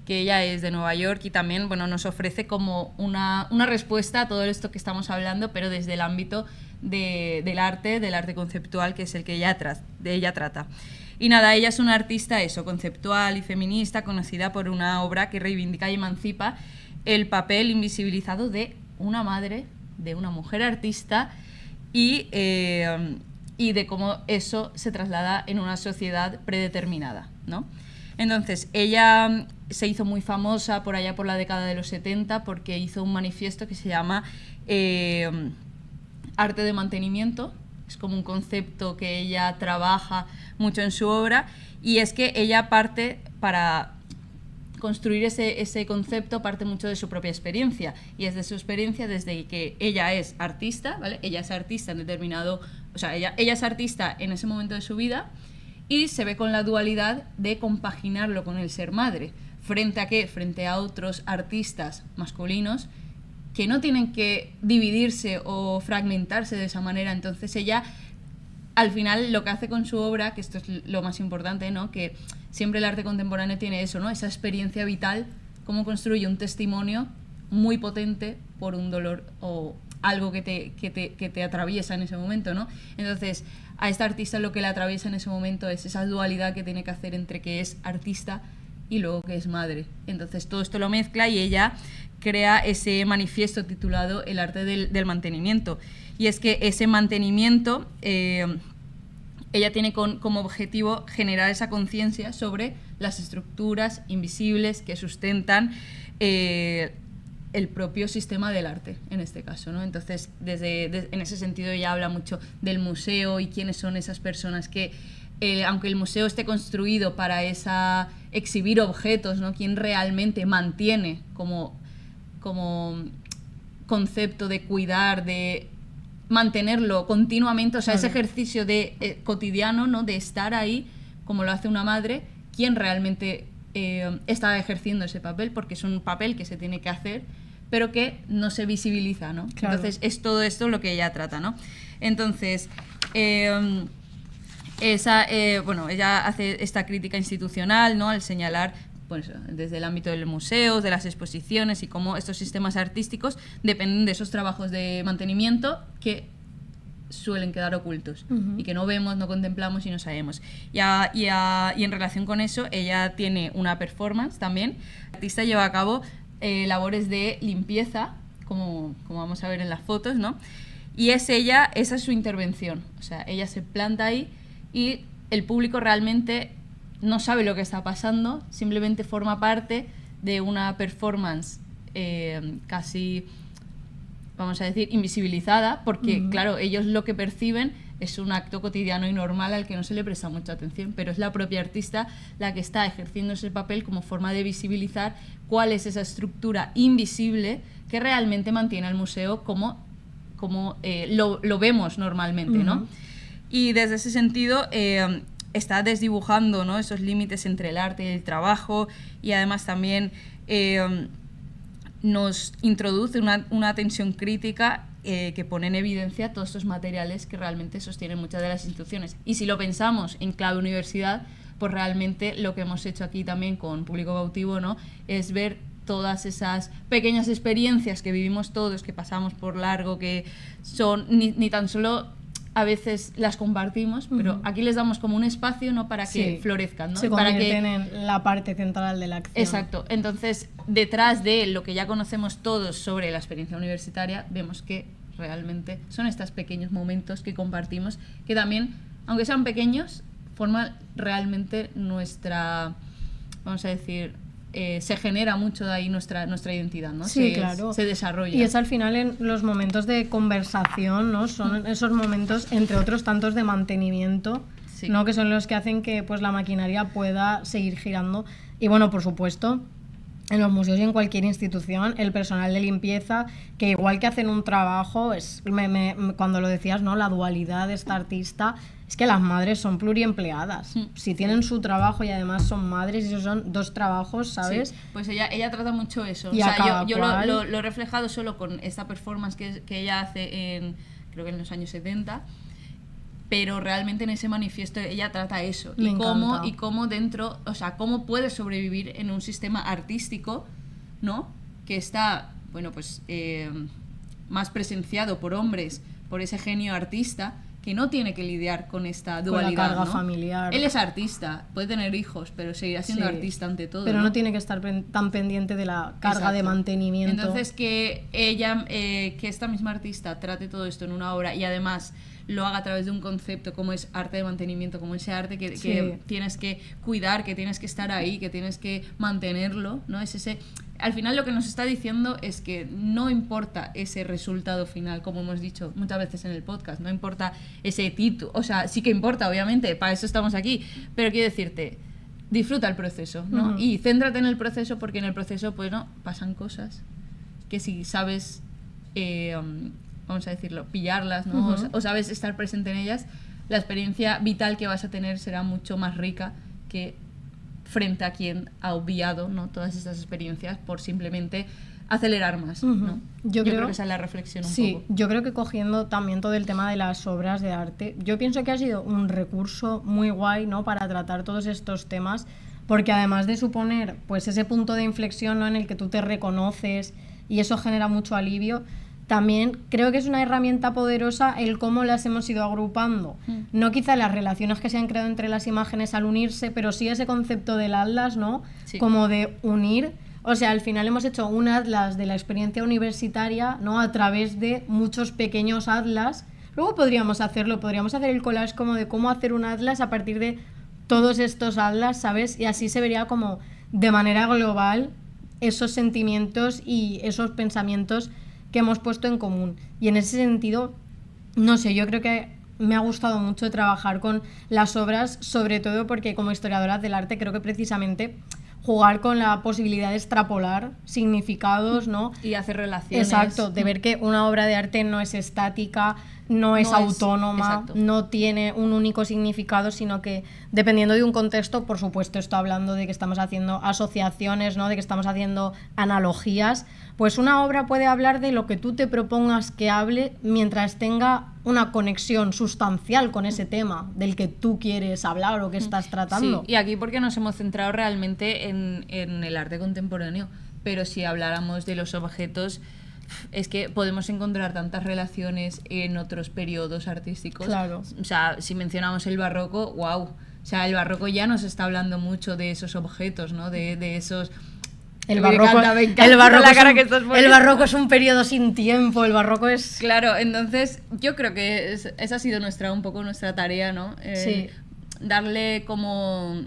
B: que ella es de Nueva York, y también, bueno, nos ofrece como una respuesta a todo esto que estamos hablando, pero desde el ámbito del arte conceptual, que es el que ella trata. Y nada, ella es una artista conceptual y feminista, conocida por una obra que reivindica y emancipa el papel invisibilizado de una madre, de una mujer artista, y de cómo eso se traslada en una sociedad predeterminada, ¿no? Entonces, ella se hizo muy famosa por allá por la década de los 70 porque hizo un manifiesto que se llama Arte de Mantenimiento. Es como un concepto que ella trabaja mucho en su obra, y es que ella parte, para construir ese concepto, parte mucho de su propia experiencia, y es de su experiencia desde que ella es artista, ¿vale? Ella es artista en determinado... O sea, ella es artista en ese momento de su vida, y se ve con la dualidad de compaginarlo con el ser madre. ¿Frente a qué? Frente a otros artistas masculinos que no tienen que dividirse o fragmentarse de esa manera. Entonces ella, al final, lo que hace con su obra, que esto es lo más importante, ¿no?, que siempre el arte contemporáneo tiene eso, ¿no?, esa experiencia vital, cómo construye un testimonio muy potente por un dolor o algo que te atraviesa en ese momento, ¿no? Entonces, a esta artista lo que le atraviesa en ese momento es esa dualidad que tiene que hacer entre que es artista y luego que es madre. Entonces todo esto lo mezcla y ella crea ese manifiesto titulado El arte del mantenimiento. Y es que ese mantenimiento, ella tiene como objetivo generar esa conciencia sobre las estructuras invisibles que sustentan el propio sistema del arte, en este caso, ¿no? Entonces, en ese sentido ella habla mucho del museo y quiénes son esas personas que, aunque el museo esté construido para exhibir objetos, ¿no?, quién realmente mantiene como concepto de cuidar, de mantenerlo continuamente, o sea, ese ejercicio cotidiano, ¿no?, de estar ahí, como lo hace una madre, quién realmente está ejerciendo ese papel, porque es un papel que se tiene que hacer, pero que no se visibiliza, ¿no?
A: Claro.
B: Entonces es todo esto lo que ella trata, ¿no? Entonces, ella hace esta crítica institucional, ¿no? Al señalar, pues, desde el ámbito de los museos, de las exposiciones y cómo estos sistemas artísticos dependen de esos trabajos de mantenimiento que suelen quedar ocultos y que no vemos, no contemplamos y no sabemos. Y en relación con eso, ella tiene una performance también. El artista lleva a cabo labores de limpieza, como vamos a ver en las fotos, ¿no? Y esa es su intervención. O sea, ella se planta ahí y el público realmente no sabe lo que está pasando, simplemente forma parte de una performance casi, vamos a decir, invisibilizada, porque, claro, ellos lo que perciben es un acto cotidiano y normal al que no se le presta mucha atención, pero es la propia artista la que está ejerciendo ese papel como forma de visibilizar cuál es esa estructura invisible que realmente mantiene al museo como lo vemos normalmente, ¿no? Y desde ese sentido está desdibujando, ¿no? Esos límites entre el arte y el trabajo, y además también nos introduce una tensión crítica que pone en evidencia todos estos materiales que realmente sostienen muchas de las instituciones. Y si lo pensamos en clave universidad, pues realmente lo que hemos hecho aquí también con Público Cautivo, ¿no? Es ver todas esas pequeñas experiencias que vivimos todos, que pasamos por largo, que son ni tan solo a veces las compartimos, pero aquí les damos como un espacio, ¿no? Para que florezcan, ¿no?
A: Se convierten en la parte central de la acción.
B: Exacto. Entonces, detrás de lo que ya conocemos todos sobre la experiencia universitaria, vemos que realmente son estos pequeños momentos que compartimos, que también, aunque sean pequeños, forman realmente nuestra, vamos a decir, se genera mucho de ahí nuestra identidad, ¿no?
A: Sí, claro.
B: Se desarrolla.
A: Y es al final en los momentos de conversación, ¿no? Son esos momentos, entre otros tantos, de mantenimiento, ¿no? Que son los que hacen que, pues, la maquinaria pueda seguir girando. Y bueno, por supuesto, en los museos y en cualquier institución, el personal de limpieza, que igual que hacen un trabajo, cuando lo decías, ¿no? La dualidad de esta artista, es que las madres son pluriempleadas. Si tienen su trabajo y además son madres, y esos son dos trabajos, ¿sabes?
B: Sí, pues ella trata mucho eso.
A: Y
B: o sea, yo lo he reflejado solo con esta performance que ella hace creo que en los años 70, pero realmente en ese manifiesto ella trata eso. Y cómo dentro, o sea, cómo puede sobrevivir en un sistema artístico, ¿no? Que está, bueno, pues más presenciado por hombres, por ese genio artista, que no tiene que lidiar con esta dualidad,
A: con la carga
B: ¿no?
A: familiar.
B: Él es artista, puede tener hijos, pero seguirá siendo artista ante todo.
A: Pero no tiene que estar tan pendiente de la carga de mantenimiento.
B: Entonces, que ella, que esta misma artista trate todo esto en una obra y además lo haga a través de un concepto como es arte de mantenimiento, como ese arte que tienes que cuidar, que tienes que estar ahí, que tienes que mantenerlo, ¿no? Es ese... Al final lo que nos está diciendo es que no importa ese resultado final, como hemos dicho muchas veces en el podcast, no importa ese título, o sea, sí que importa, obviamente, para eso estamos aquí, pero quiero decirte, disfruta el proceso, ¿no? Y céntrate en el proceso, porque en el proceso, pues, no, pasan cosas que si sabes, vamos a decirlo, pillarlas, ¿no? O sabes estar presente en ellas, la experiencia vital que vas a tener será mucho más rica que frente a quien ha obviado, ¿no? Todas estas experiencias por simplemente acelerar más, ¿no? Yo creo que esa es la reflexión un poco.
A: Sí, yo creo que cogiendo también todo el tema de las obras de arte, yo pienso que ha sido un recurso muy guay, ¿no? Para tratar todos estos temas, porque además de suponer, pues, ese punto de inflexión, ¿no? En el que tú te reconoces y eso genera mucho alivio, también creo que es una herramienta poderosa el cómo las hemos ido agrupando. No quizá las relaciones que se han creado entre las imágenes al unirse, pero sí ese concepto del atlas, ¿no? Sí. Como de unir. O sea, al final hemos hecho un atlas de la experiencia universitaria, ¿no? A través de muchos pequeños atlas. Luego podríamos hacer el collage como de cómo hacer un atlas a partir de todos estos atlas, ¿sabes? Y así se vería como de manera global esos sentimientos y esos pensamientos que hemos puesto en común. Y en ese sentido, no sé, yo creo que me ha gustado mucho trabajar con las obras, sobre todo porque como historiadora del arte creo que precisamente jugar con la posibilidad de extrapolar significados, ¿no?
B: Y hacer relaciones.
A: Exacto, de ver que una obra de arte no es estática, no es
B: No es-
A: autónoma,
B: exacto.
A: no tiene un único significado, sino que dependiendo de un contexto, por supuesto, estoy hablando de que estamos haciendo asociaciones, ¿no? De que estamos haciendo analogías, pues una obra puede hablar de lo que tú te propongas que hable mientras tenga una conexión sustancial con ese tema del que tú quieres hablar o que estás tratando.
B: Sí, y aquí porque nos hemos centrado realmente en el arte contemporáneo, pero si habláramos de los objetos, es que podemos encontrar tantas relaciones en otros periodos artísticos.
A: Claro.
B: O sea, si mencionamos el barroco, wow. O sea, el barroco ya nos está hablando mucho de esos objetos, ¿no? De esos...
A: El
B: Me
A: barroco,
B: encanta, me encanta
A: el barroco
B: la
A: es
B: cara
A: un-
B: que estás
A: el
B: poniendo.
A: barroco es un periodo sin tiempo, el barroco es...
B: Claro, entonces yo creo que esa ha sido un poco nuestra tarea, ¿no?
A: Sí.
B: Darle como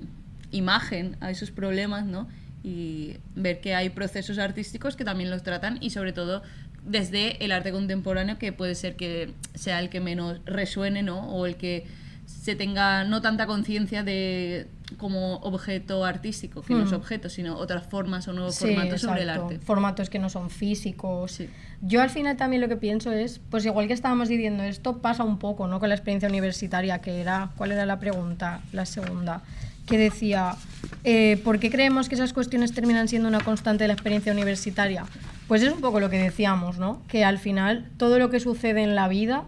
B: imagen a esos problemas, ¿no? Y ver que hay procesos artísticos que también los tratan y sobre todo desde el arte contemporáneo, que puede ser que sea el que menos resuene, ¿no? O el que se tenga no tanta conciencia de como objeto artístico, que los objetos, sino otras formas o nuevos formatos sobre el
A: exacto.
B: arte.
A: Formatos que no son físicos.
B: Sí.
A: Yo al final también lo que pienso es, pues igual que estábamos diciendo, esto pasa un poco, ¿no? Con la experiencia universitaria, que era, ¿cuál era la pregunta? La segunda, que decía, ¿por qué creemos que esas cuestiones terminan siendo una constante de la experiencia universitaria? Pues es un poco lo que decíamos, ¿no? Que al final todo lo que sucede en la vida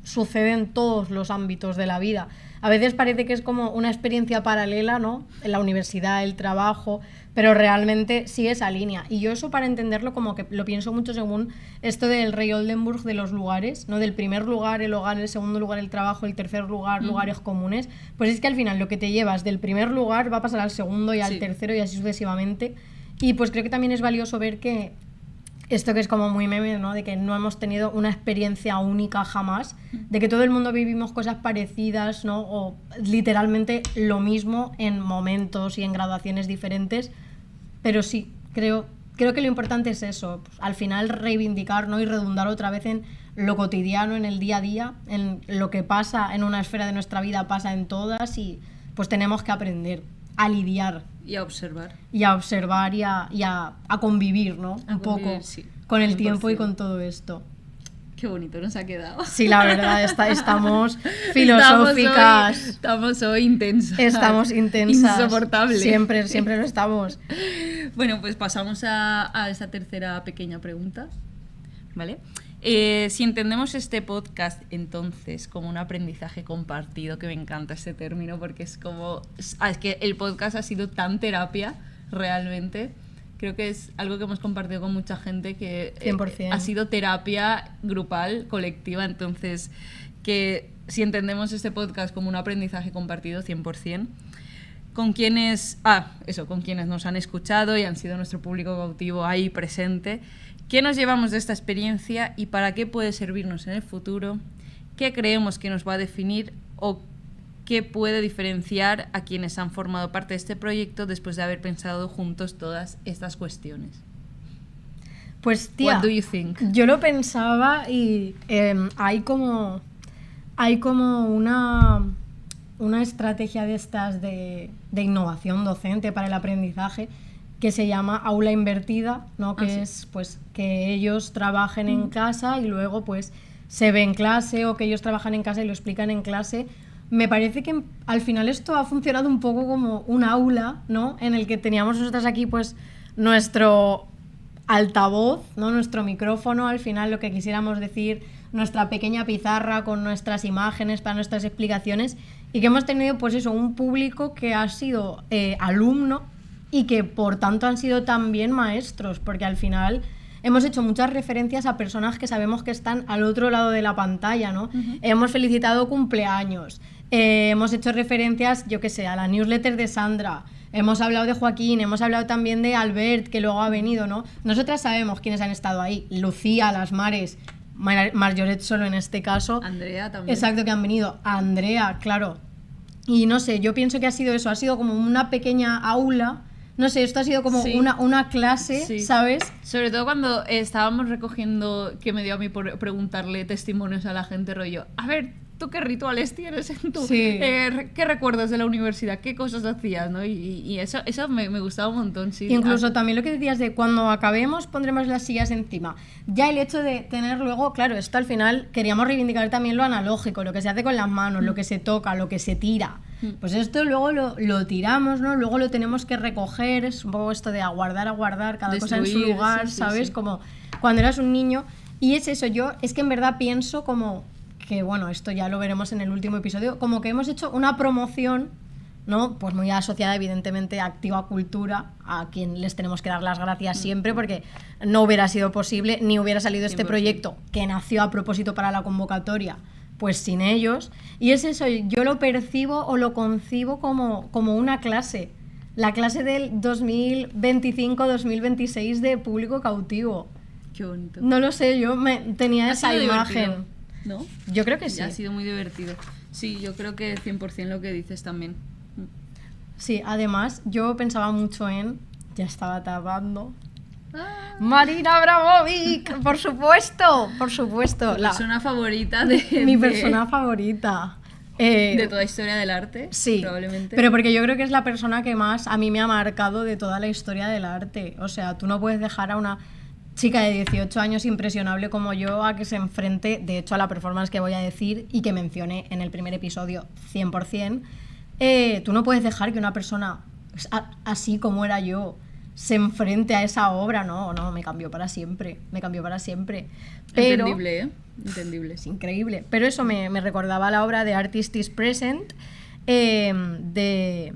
A: sucede en todos los ámbitos de la vida. A veces parece que es como una experiencia paralela, ¿no? En la universidad, el trabajo, pero realmente sigue esa línea. Y yo eso para entenderlo como que lo pienso mucho según esto del Rey Oldenburg de los lugares, ¿no? Del primer lugar, el hogar, el segundo lugar, el trabajo, el tercer lugar, lugares comunes. Pues es que al final lo que te llevas del primer lugar va a pasar al segundo y al
B: Sí.
A: tercero y así sucesivamente. Y pues creo que también es valioso ver que esto que es como muy meme, ¿no? De que no hemos tenido una experiencia única jamás, de que todo el mundo vivimos cosas parecidas, ¿no? O literalmente lo mismo en momentos y en graduaciones diferentes, pero sí, creo que lo importante es eso, pues, al final reivindicar, ¿no? Y redundar otra vez en lo cotidiano, en el día a día, en lo que pasa en una esfera de nuestra vida, pasa en todas y pues tenemos que aprender a lidiar
B: Y a observar.
A: y a observar y a convivir, ¿no?
B: A
A: Un poco
B: convivir, sí,
A: con el
B: 100%.
A: tiempo y con todo esto.
B: Qué bonito nos ha quedado.
A: Sí, la verdad, estamos filosóficas.
B: Estamos hoy intensas.
A: Estamos intensas.
B: Insoportables.
A: Siempre lo estamos.
B: Bueno, pues pasamos a esta tercera pequeña pregunta. ¿Vale? Si entendemos este podcast entonces como un aprendizaje compartido, que me encanta este término porque es como... Es que el podcast ha sido tan terapia, realmente. Creo que es algo que hemos compartido con mucha gente que
A: 100%.
B: ha sido terapia grupal, colectiva. Entonces, que si entendemos este podcast como un aprendizaje compartido, 100%. Con quienes nos han escuchado y han sido nuestro público cautivo ahí presente. ¿Qué nos llevamos de esta experiencia y para qué puede servirnos en el futuro? ¿Qué creemos que nos va a definir o qué puede diferenciar a quienes han formado parte de este proyecto después de haber pensado juntos todas estas cuestiones?
A: Pues tía,
B: What do you think?
A: yo lo pensaba y hay como una estrategia de estas de innovación docente para el aprendizaje que se llama aula invertida, ¿no? Que
B: sí.
A: es pues que ellos trabajen en casa y luego pues se ve en clase, o que ellos trabajan en casa y lo explican en clase. Me parece que al final esto ha funcionado un poco como un aula, ¿no? En el que teníamos nosotras aquí pues nuestro altavoz, ¿no? Nuestro micrófono, al final lo que quisiéramos decir, nuestra pequeña pizarra con nuestras imágenes para nuestras explicaciones, y que hemos tenido pues eso, un público que ha sido alumno y que por tanto han sido también maestros, porque al final hemos hecho muchas referencias a personas que sabemos que están al otro lado de la pantalla, ¿no? Hemos felicitado cumpleaños, hemos hecho referencias, yo qué sé, a la newsletter de Sandra, hemos hablado de Joaquín, hemos hablado también de Albert, que luego ha venido, ¿no? Nosotras sabemos quiénes han estado ahí, Lucía, Las Mares, Marjoret solo en este caso.
B: Andrea también.
A: Exacto, que han venido. Andrea, claro. Y no sé, yo pienso que ha sido eso, ha sido como una pequeña aula. No sé, esto ha sido como
B: Sí.
A: una clase,
B: Sí.
A: ¿sabes?
B: Sobre todo cuando estábamos recogiendo, que me dio a mí por preguntarle testimonios a la gente, rollo, a ver, ¿tú qué rituales tienes en tu...
A: Sí.
B: ¿Qué recuerdas de la universidad? ¿Qué cosas hacías? ¿No? Y eso me gustaba un montón, sí.
A: Incluso también lo que decías de cuando acabemos pondremos las sillas encima. Ya el hecho de tener luego, claro, esto al final queríamos reivindicar también lo analógico, lo que se hace con las manos, lo que se toca, lo que se tira. Pues esto luego lo tiramos, ¿no? Luego lo tenemos que recoger, es un poco esto de aguardar, cada cosa en su
B: Destruir,
A: lugar,
B: sí,
A: ¿sabes?
B: sí.
A: Como cuando eras un niño. Y es eso, yo es que en verdad pienso como que, bueno, esto ya lo veremos en el último episodio, como que hemos hecho una promoción, ¿no? Pues muy asociada evidentemente a Activa Cultura, a quien les tenemos que dar las gracias siempre, porque no hubiera sido posible, ni hubiera salido este
B: 100%.
A: proyecto que nació a propósito para la convocatoria, pues sin ellos. Y es eso, yo lo percibo o lo concibo como una clase, la clase del 2025-2026 de público cautivo.
B: Qué bonito.
A: No lo sé, yo tenía
B: Ha
A: esa
B: sido
A: imagen.
B: divertido, ¿no?
A: Yo creo que sí.
B: Ha sido muy divertido. Sí, yo creo que 100% lo que dices también.
A: Sí, además yo pensaba mucho en... Ya estaba tapando... Marina Abramovic, por supuesto, por supuesto.
B: Tu persona favorita
A: Mi persona favorita.
B: De toda historia del arte,
A: Sí,
B: probablemente.
A: pero porque yo creo que es la persona que más a mí me ha marcado de toda la historia del arte. O sea, tú no puedes dejar a una chica de 18 años impresionable como yo a que se enfrente, de hecho, a la performance que voy a decir y que mencioné en el primer episodio 100%. Tú no puedes dejar que una persona así como era yo se enfrente a esa obra. No, me cambió para siempre, Pero,
B: Entendible, ¿eh? Entendible.
A: es increíble. Pero eso me recordaba la obra de Artist is Present de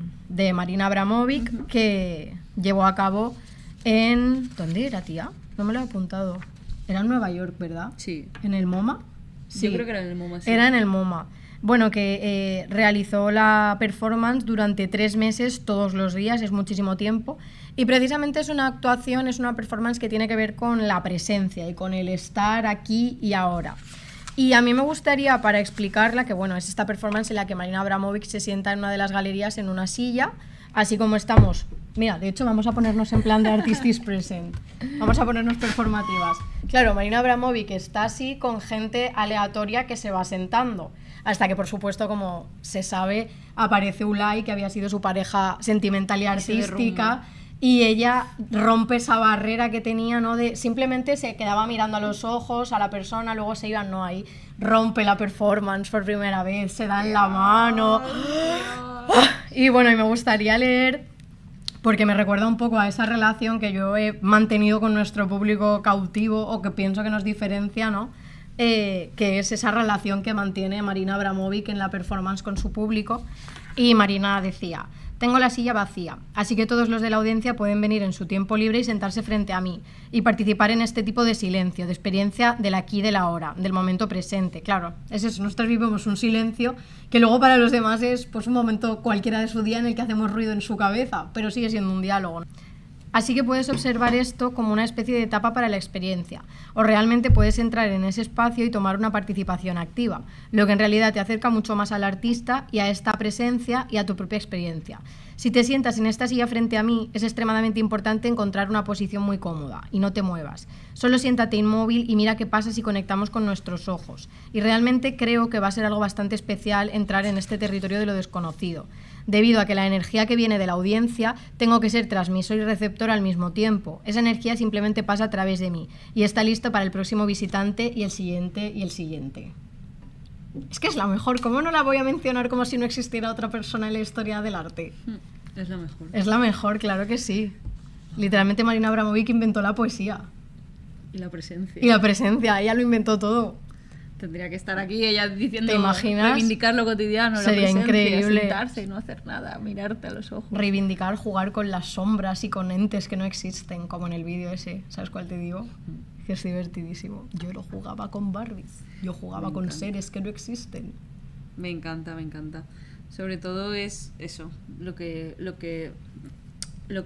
A: Marina Abramovic, que llevó a cabo en... ¿Dónde era, tía? No me lo he apuntado. Era en Nueva York, ¿verdad?
B: Sí.
A: ¿En el MoMA? Sí.
B: Yo creo que era en el MoMA, sí.
A: Era en el MoMA. Bueno, que realizó la performance durante 3 meses, todos los días, es muchísimo tiempo. Y precisamente es una actuación, es una performance que tiene que ver con la presencia y con el estar aquí y ahora. Y a mí me gustaría, para explicarla, que bueno, es esta performance en la que Marina Abramovic se sienta en una de las galerías en una silla, así como estamos. Mira, de hecho vamos a ponernos en plan de Artist is Present. Vamos a ponernos performativas. Claro, Marina Abramovic está así con gente aleatoria que se va sentando. Hasta que, por supuesto, como se sabe, aparece Ulay, que había sido su pareja sentimental y artística, y ella rompe esa barrera que tenía, ¿no? De simplemente se quedaba mirando a los ojos a la persona, luego se iban, no, ahí rompe la performance por primera vez, se dan la mano. Y bueno, y me gustaría leer, porque me recuerda un poco a esa relación que yo he mantenido con nuestro público cautivo, o que pienso que nos diferencia, ¿no? Que es esa relación que mantiene Marina Abramovic en la performance con su público. Y Marina decía: tengo la silla vacía, así que todos los de la audiencia pueden venir en su tiempo libre y sentarse frente a mí y participar en este tipo de silencio, de experiencia del aquí y del ahora, del momento presente. Claro, es eso, nosotros vivimos un silencio que luego para los demás es pues un momento cualquiera de su día en el que hacemos ruido en su cabeza, pero sigue siendo un diálogo. Así que puedes observar esto como una especie de etapa para la experiencia, o realmente puedes entrar en ese espacio y tomar una participación activa, lo que en realidad te acerca mucho más al artista y a esta presencia y a tu propia experiencia. Si te sientas en esta silla frente a mí, es extremadamente importante encontrar una posición muy cómoda y no te muevas. Solo siéntate inmóvil y mira qué pasa si conectamos con nuestros ojos. Y realmente creo que va a ser algo bastante especial entrar en este territorio de lo desconocido. Debido a que la energía que viene de la audiencia, tengo que ser transmisor y receptor al mismo tiempo. Esa energía simplemente pasa a través de mí y está lista para el próximo visitante y el siguiente y el siguiente. Es que es la mejor, ¿cómo no la voy a mencionar como si no existiera otra persona en la historia del arte?
B: Es la mejor.
A: Es la mejor, claro que sí. Literalmente Marina Abramovic inventó la poesía.
B: Y la presencia.
A: Y la presencia, ella lo inventó todo.
B: Tendría que estar aquí ella diciendo,
A: ¿te imaginas?
B: reivindicar lo cotidiano,
A: Sería
B: la presencia,
A: increíble.
B: sentarse y no hacer nada, mirarte a los ojos.
A: Reivindicar, jugar con las sombras y con entes que no existen, como en el vídeo ese, ¿sabes cuál te digo? Que es divertidísimo. Yo lo jugaba con Barbies, yo jugaba con seres que no existen.
B: Me encanta, me encanta. Sobre todo es eso, lo que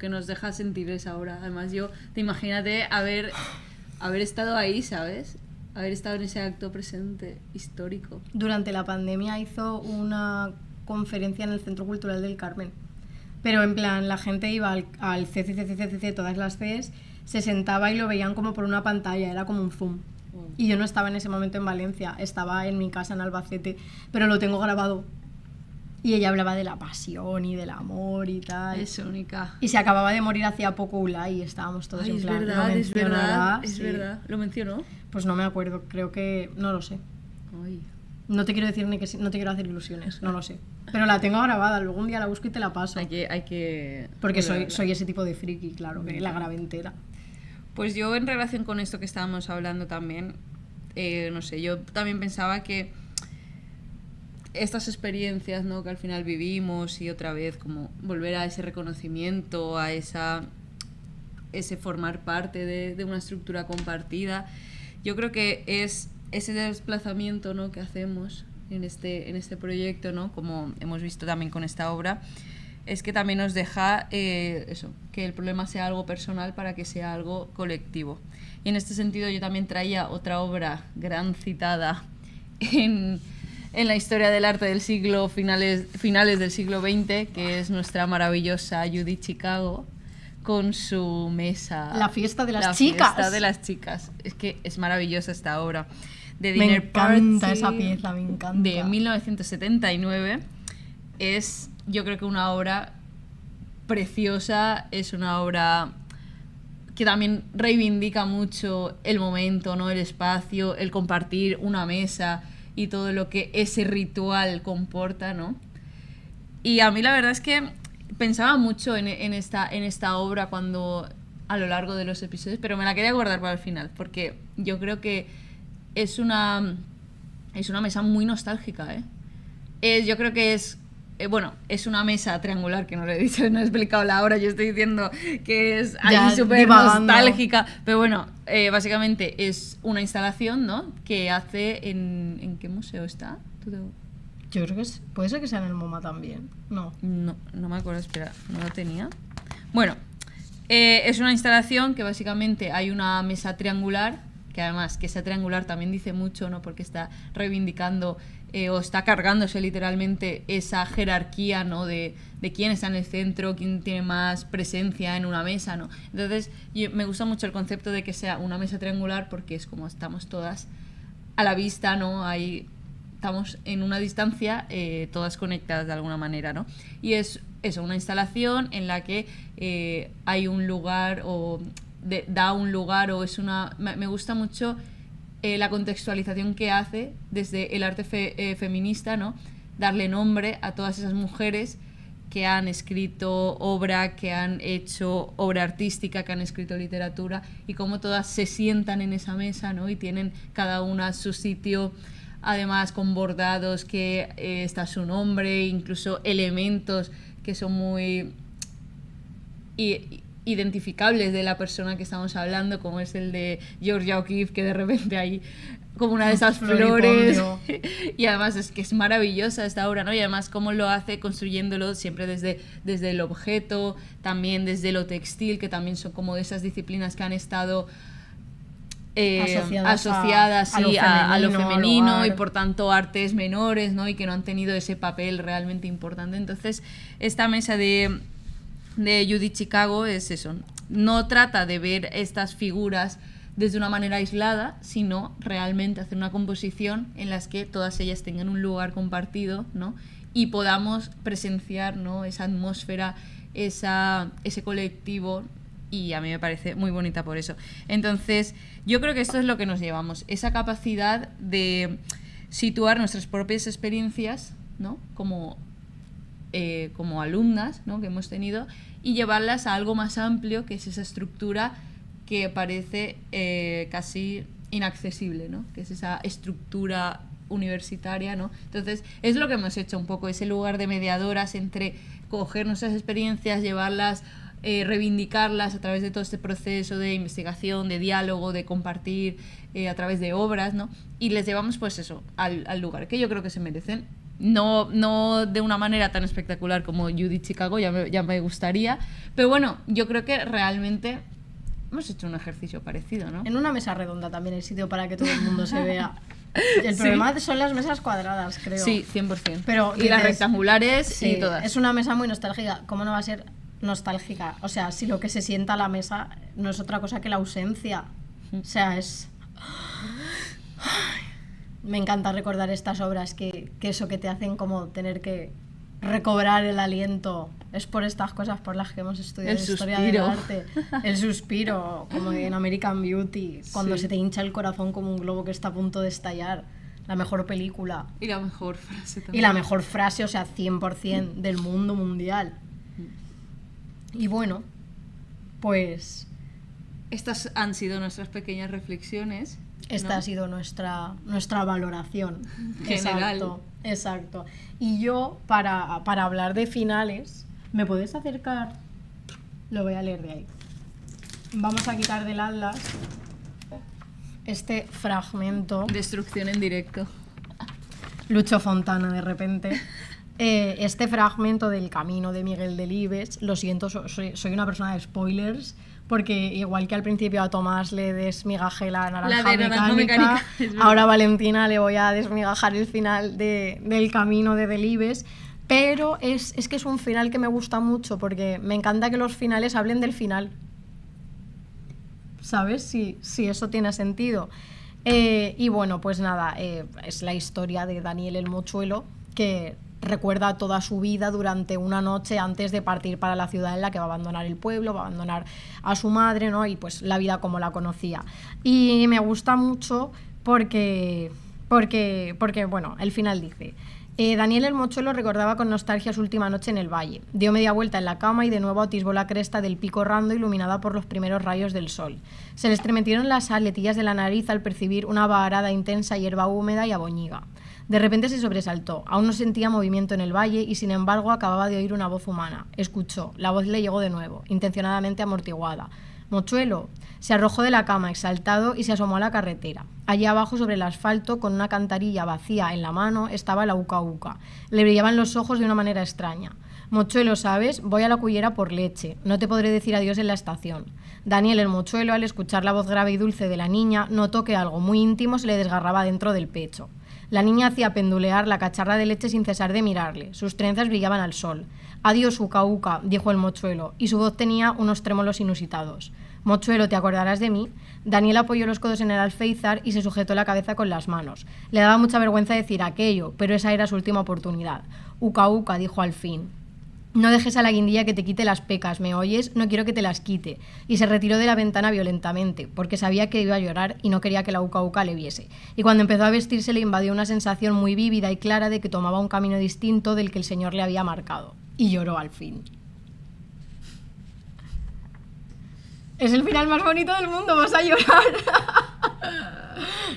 B: nos deja sentir esa hora. Además te imagínate haber estado ahí, ¿sabes? Haber estado en ese acto presente histórico.
A: Durante la pandemia hizo una conferencia en el Centro Cultural del Carmen. Pero en plan, la gente iba al CCCCCC, todas las Cs, se sentaba y lo veían como por una pantalla, era como un zoom. y yo no estaba en ese momento en Valencia, estaba en mi casa en Albacete, pero lo tengo grabado. Y ella hablaba de la pasión y del amor y tal.
B: Es única.
A: Y se acababa de morir hacía poco Ulay y estábamos todos en plan...
B: Es verdad. ¿Lo mencionó?
A: Pues no me acuerdo, creo que... no lo sé.
B: Ay.
A: No te quiero decir ni que sí, no te quiero hacer ilusiones, no lo sé. Pero la tengo grabada, luego un día la busco y te la paso.
B: Hay que
A: Porque soy ese tipo de friki, claro, que la grabé entera.
B: Pues yo en relación con esto que estábamos hablando también, no sé, yo también pensaba que estas experiencias, ¿no?, que al final vivimos y otra vez como volver a ese reconocimiento, a ese formar parte de una estructura compartida, yo creo que es ese desplazamiento, ¿no?, que hacemos en este proyecto, ¿no?, como hemos visto también con esta obra, es que también nos deja eso, que el problema sea algo personal para que sea algo colectivo. Y en este sentido yo también traía otra obra gran citada en la historia del arte del siglo finales del siglo XX, que es nuestra maravillosa Judith Chicago, con su mesa...
A: La fiesta de las chicas.
B: La fiesta de las chicas. Es que es maravillosa esta obra. The
A: Me
B: Dinner
A: encanta
B: Party,
A: esa pieza, me encanta.
B: de 1979. Es, yo creo que una obra preciosa, es una obra que también reivindica mucho el momento, ¿no?, el espacio, el compartir una mesa y todo lo que ese ritual comporta, ¿no? Y a mí la verdad es que pensaba mucho en esta obra cuando a lo largo de los episodios, pero me la quería guardar para el final, porque yo creo que es una mesa muy nostálgica, ¿eh? Yo creo que es una mesa triangular, que no lo he dicho, no he explicado la hora, yo estoy diciendo que es ahí súper nostálgica, pero bueno, básicamente es una instalación, ¿no?, que hace ¿en qué museo está?
A: Yo creo que puede ser que sea en el MoMA también, no
B: me acuerdo, espera, no lo tenía. Bueno, es una instalación que básicamente hay una mesa triangular, que además que sea triangular también dice mucho, ¿no?, porque está reivindicando o está cargándose literalmente esa jerarquía, ¿no?, de quién está en el centro, quién tiene más presencia en una mesa, ¿no? Entonces me gusta mucho el concepto de que sea una mesa triangular, porque es como estamos todas a la vista, ¿no? Ahí estamos en una distancia, todas conectadas de alguna manera, ¿no? Y es eso, una instalación en la que hay un lugar o da un lugar, o es una... Me gusta mucho la contextualización que hace desde el arte feminista, ¿no?, darle nombre a todas esas mujeres que han escrito obra, que han hecho obra artística, que han escrito literatura, y cómo todas se sientan en esa mesa, ¿no?, y tienen cada una su sitio, además con bordados que está su nombre, incluso elementos que son muy identificables de la persona que estamos hablando, como es el de Georgia O'Keeffe, que de repente hay como una de esas flores y además es que es maravillosa esta obra, ¿no? Y además cómo lo hace construyéndolo siempre desde el objeto, también desde lo textil, que también son como de esas disciplinas que han estado asociadas a lo femenino y por tanto artes menores, ¿no?, y que no han tenido ese papel realmente importante. Entonces esta mesa de Judith Chicago es eso, no trata de ver estas figuras desde una manera aislada, sino realmente hacer una composición en las que todas ellas tengan un lugar compartido, ¿no?, y podamos presenciar, ¿no?, esa atmósfera, ese colectivo, y a mí me parece muy bonita por eso. Entonces yo creo que esto es lo que nos llevamos, esa capacidad de situar nuestras propias experiencias, ¿no?, como alumnas, ¿no?, que hemos tenido, y llevarlas a algo más amplio, que es esa estructura que parece casi inaccesible, ¿no?, que es esa estructura universitaria, ¿no? Entonces es lo que hemos hecho un poco, ese lugar de mediadoras entre coger nuestras experiencias, llevarlas, reivindicarlas a través de todo este proceso de investigación, de diálogo, de compartir a través de obras, ¿no?, y les llevamos pues eso al lugar que yo creo que se merecen. No de una manera tan espectacular como Judith Chicago, ya me gustaría, pero bueno, yo creo que realmente hemos hecho un ejercicio parecido, ¿no?
A: En una mesa redonda también hay sitio para que todo el mundo se vea. El problema son las mesas cuadradas, creo.
B: Sí, 100%.
A: Pero,
B: y las rectangulares, sí, y todas.
A: Es una mesa muy nostálgica. ¿Cómo no va a ser nostálgica? O sea, si lo que se sienta a la mesa no es otra cosa que la ausencia. O sea, es... Me encanta recordar estas obras que eso que te hacen como tener que recobrar el aliento. Es por estas cosas por las que hemos estudiado
B: El
A: historia
B: suspiro.
A: del arte. El suspiro, como en American Beauty, cuando
B: Sí.
A: se te hincha el corazón como un globo que está a punto de estallar. La mejor película.
B: Y la mejor frase
A: Y
B: también.
A: la mejor frase, o sea, 100% del mundo mundial. Y bueno, pues
B: Estas han sido nuestras pequeñas reflexiones.
A: esta
B: ¿no?
A: ha sido nuestra valoración.
B: General.
A: Exacto, exacto. Y yo, para hablar de finales, ¿me puedes acercar? Lo voy a leer de ahí. Vamos a quitar del atlas este fragmento.
B: Destrucción en directo.
A: Lucho Fontana, de repente. Este fragmento del Camino de Miguel Delibes, lo siento, soy una persona de spoilers, porque igual que al principio a Tomás le desmigajé la naranja
B: La de naranja
A: mecánica,
B: mecánica, es verdad.
A: ahora a Valentina le voy a desmigajar el final del Camino de Delibes, pero es que es un final que me gusta mucho, porque me encanta que los finales hablen del final. ¿Sabes? Si eso tiene sentido. Y bueno, pues nada, es la historia de Daniel el Mochuelo, que recuerda toda su vida durante una noche antes de partir para la ciudad en la que va a abandonar el pueblo, va a abandonar a su madre, ¿no? Y pues la vida como la conocía. Y me gusta mucho porque bueno, el final dice: Daniel el Mochuelo recordaba con nostalgia su última noche en el valle. Dio media vuelta en la cama y de nuevo atisbó la cresta del pico Rando iluminada por los primeros rayos del sol. Se le estremecieron las aletillas de la nariz al percibir una vaharada intensa hierba húmeda y aboñiga. De repente se sobresaltó. Aún no sentía movimiento en el valle y sin embargo acababa de oír una voz humana. Escuchó. La voz le llegó de nuevo, intencionadamente amortiguada. «Mochuelo». Se arrojó de la cama exaltado y se asomó a la carretera. Allí abajo, sobre el asfalto, con una cantarilla vacía en la mano, estaba la uca uca. Le brillaban los ojos de una manera extraña. «Mochuelo, ¿sabes? Voy a la cullera por leche. No te podré decir adiós en la estación». Daniel el Mochuelo, al escuchar la voz grave y dulce de la niña, notó que algo muy íntimo se le desgarraba dentro del pecho. La niña hacía pendulear la cacharra de leche sin cesar de mirarle. Sus trenzas brillaban al sol. «Adiós, uca uca», dijo el Mochuelo, y su voz tenía unos trémolos inusitados. «Mochuelo, ¿te acordarás de mí?». Daniel apoyó los codos en el alféizar y se sujetó la cabeza con las manos. Le daba mucha vergüenza decir aquello, pero esa era su última oportunidad. «Uca uca», dijo al fin. «No dejes a la guindilla que te quite las pecas, ¿me oyes? No quiero que te las quite». Y se retiró de la ventana violentamente, porque sabía que iba a llorar y no quería que la uca uca le viese. Y cuando empezó a vestirse le invadió una sensación muy vívida y clara de que tomaba un camino distinto del que el Señor le había marcado. Y lloró al fin. Es el final más bonito del mundo, vas a llorar.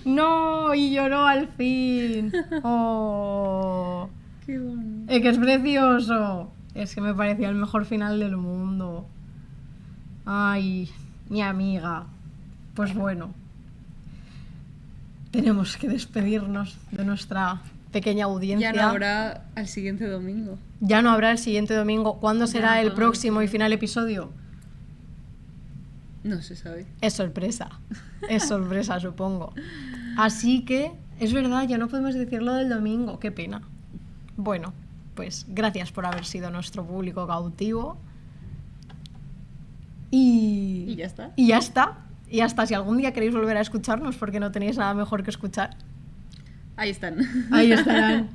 A: No, y lloró al fin. Oh.
B: Qué bonito.
A: Es que es precioso. Es que me parecía el mejor final del mundo. Ay, mi amiga. Pues bueno, tenemos que despedirnos de nuestra pequeña audiencia.
B: Ya no habrá al siguiente domingo.
A: Ya no habrá el siguiente domingo. ¿Cuándo será
B: no
A: el
B: podemos
A: próximo y
B: decir.
A: final episodio?
B: No se sabe.
A: Es sorpresa. Es sorpresa, supongo. Así que, es verdad, ya no podemos decir lo del domingo. Qué pena. Bueno, pues gracias por haber sido nuestro público cautivo.
B: Y ya está.
A: Y ya está. Y hasta si algún día queréis volver a escucharnos porque no tenéis nada mejor que escuchar,
B: Ahí están.
A: ahí estarán.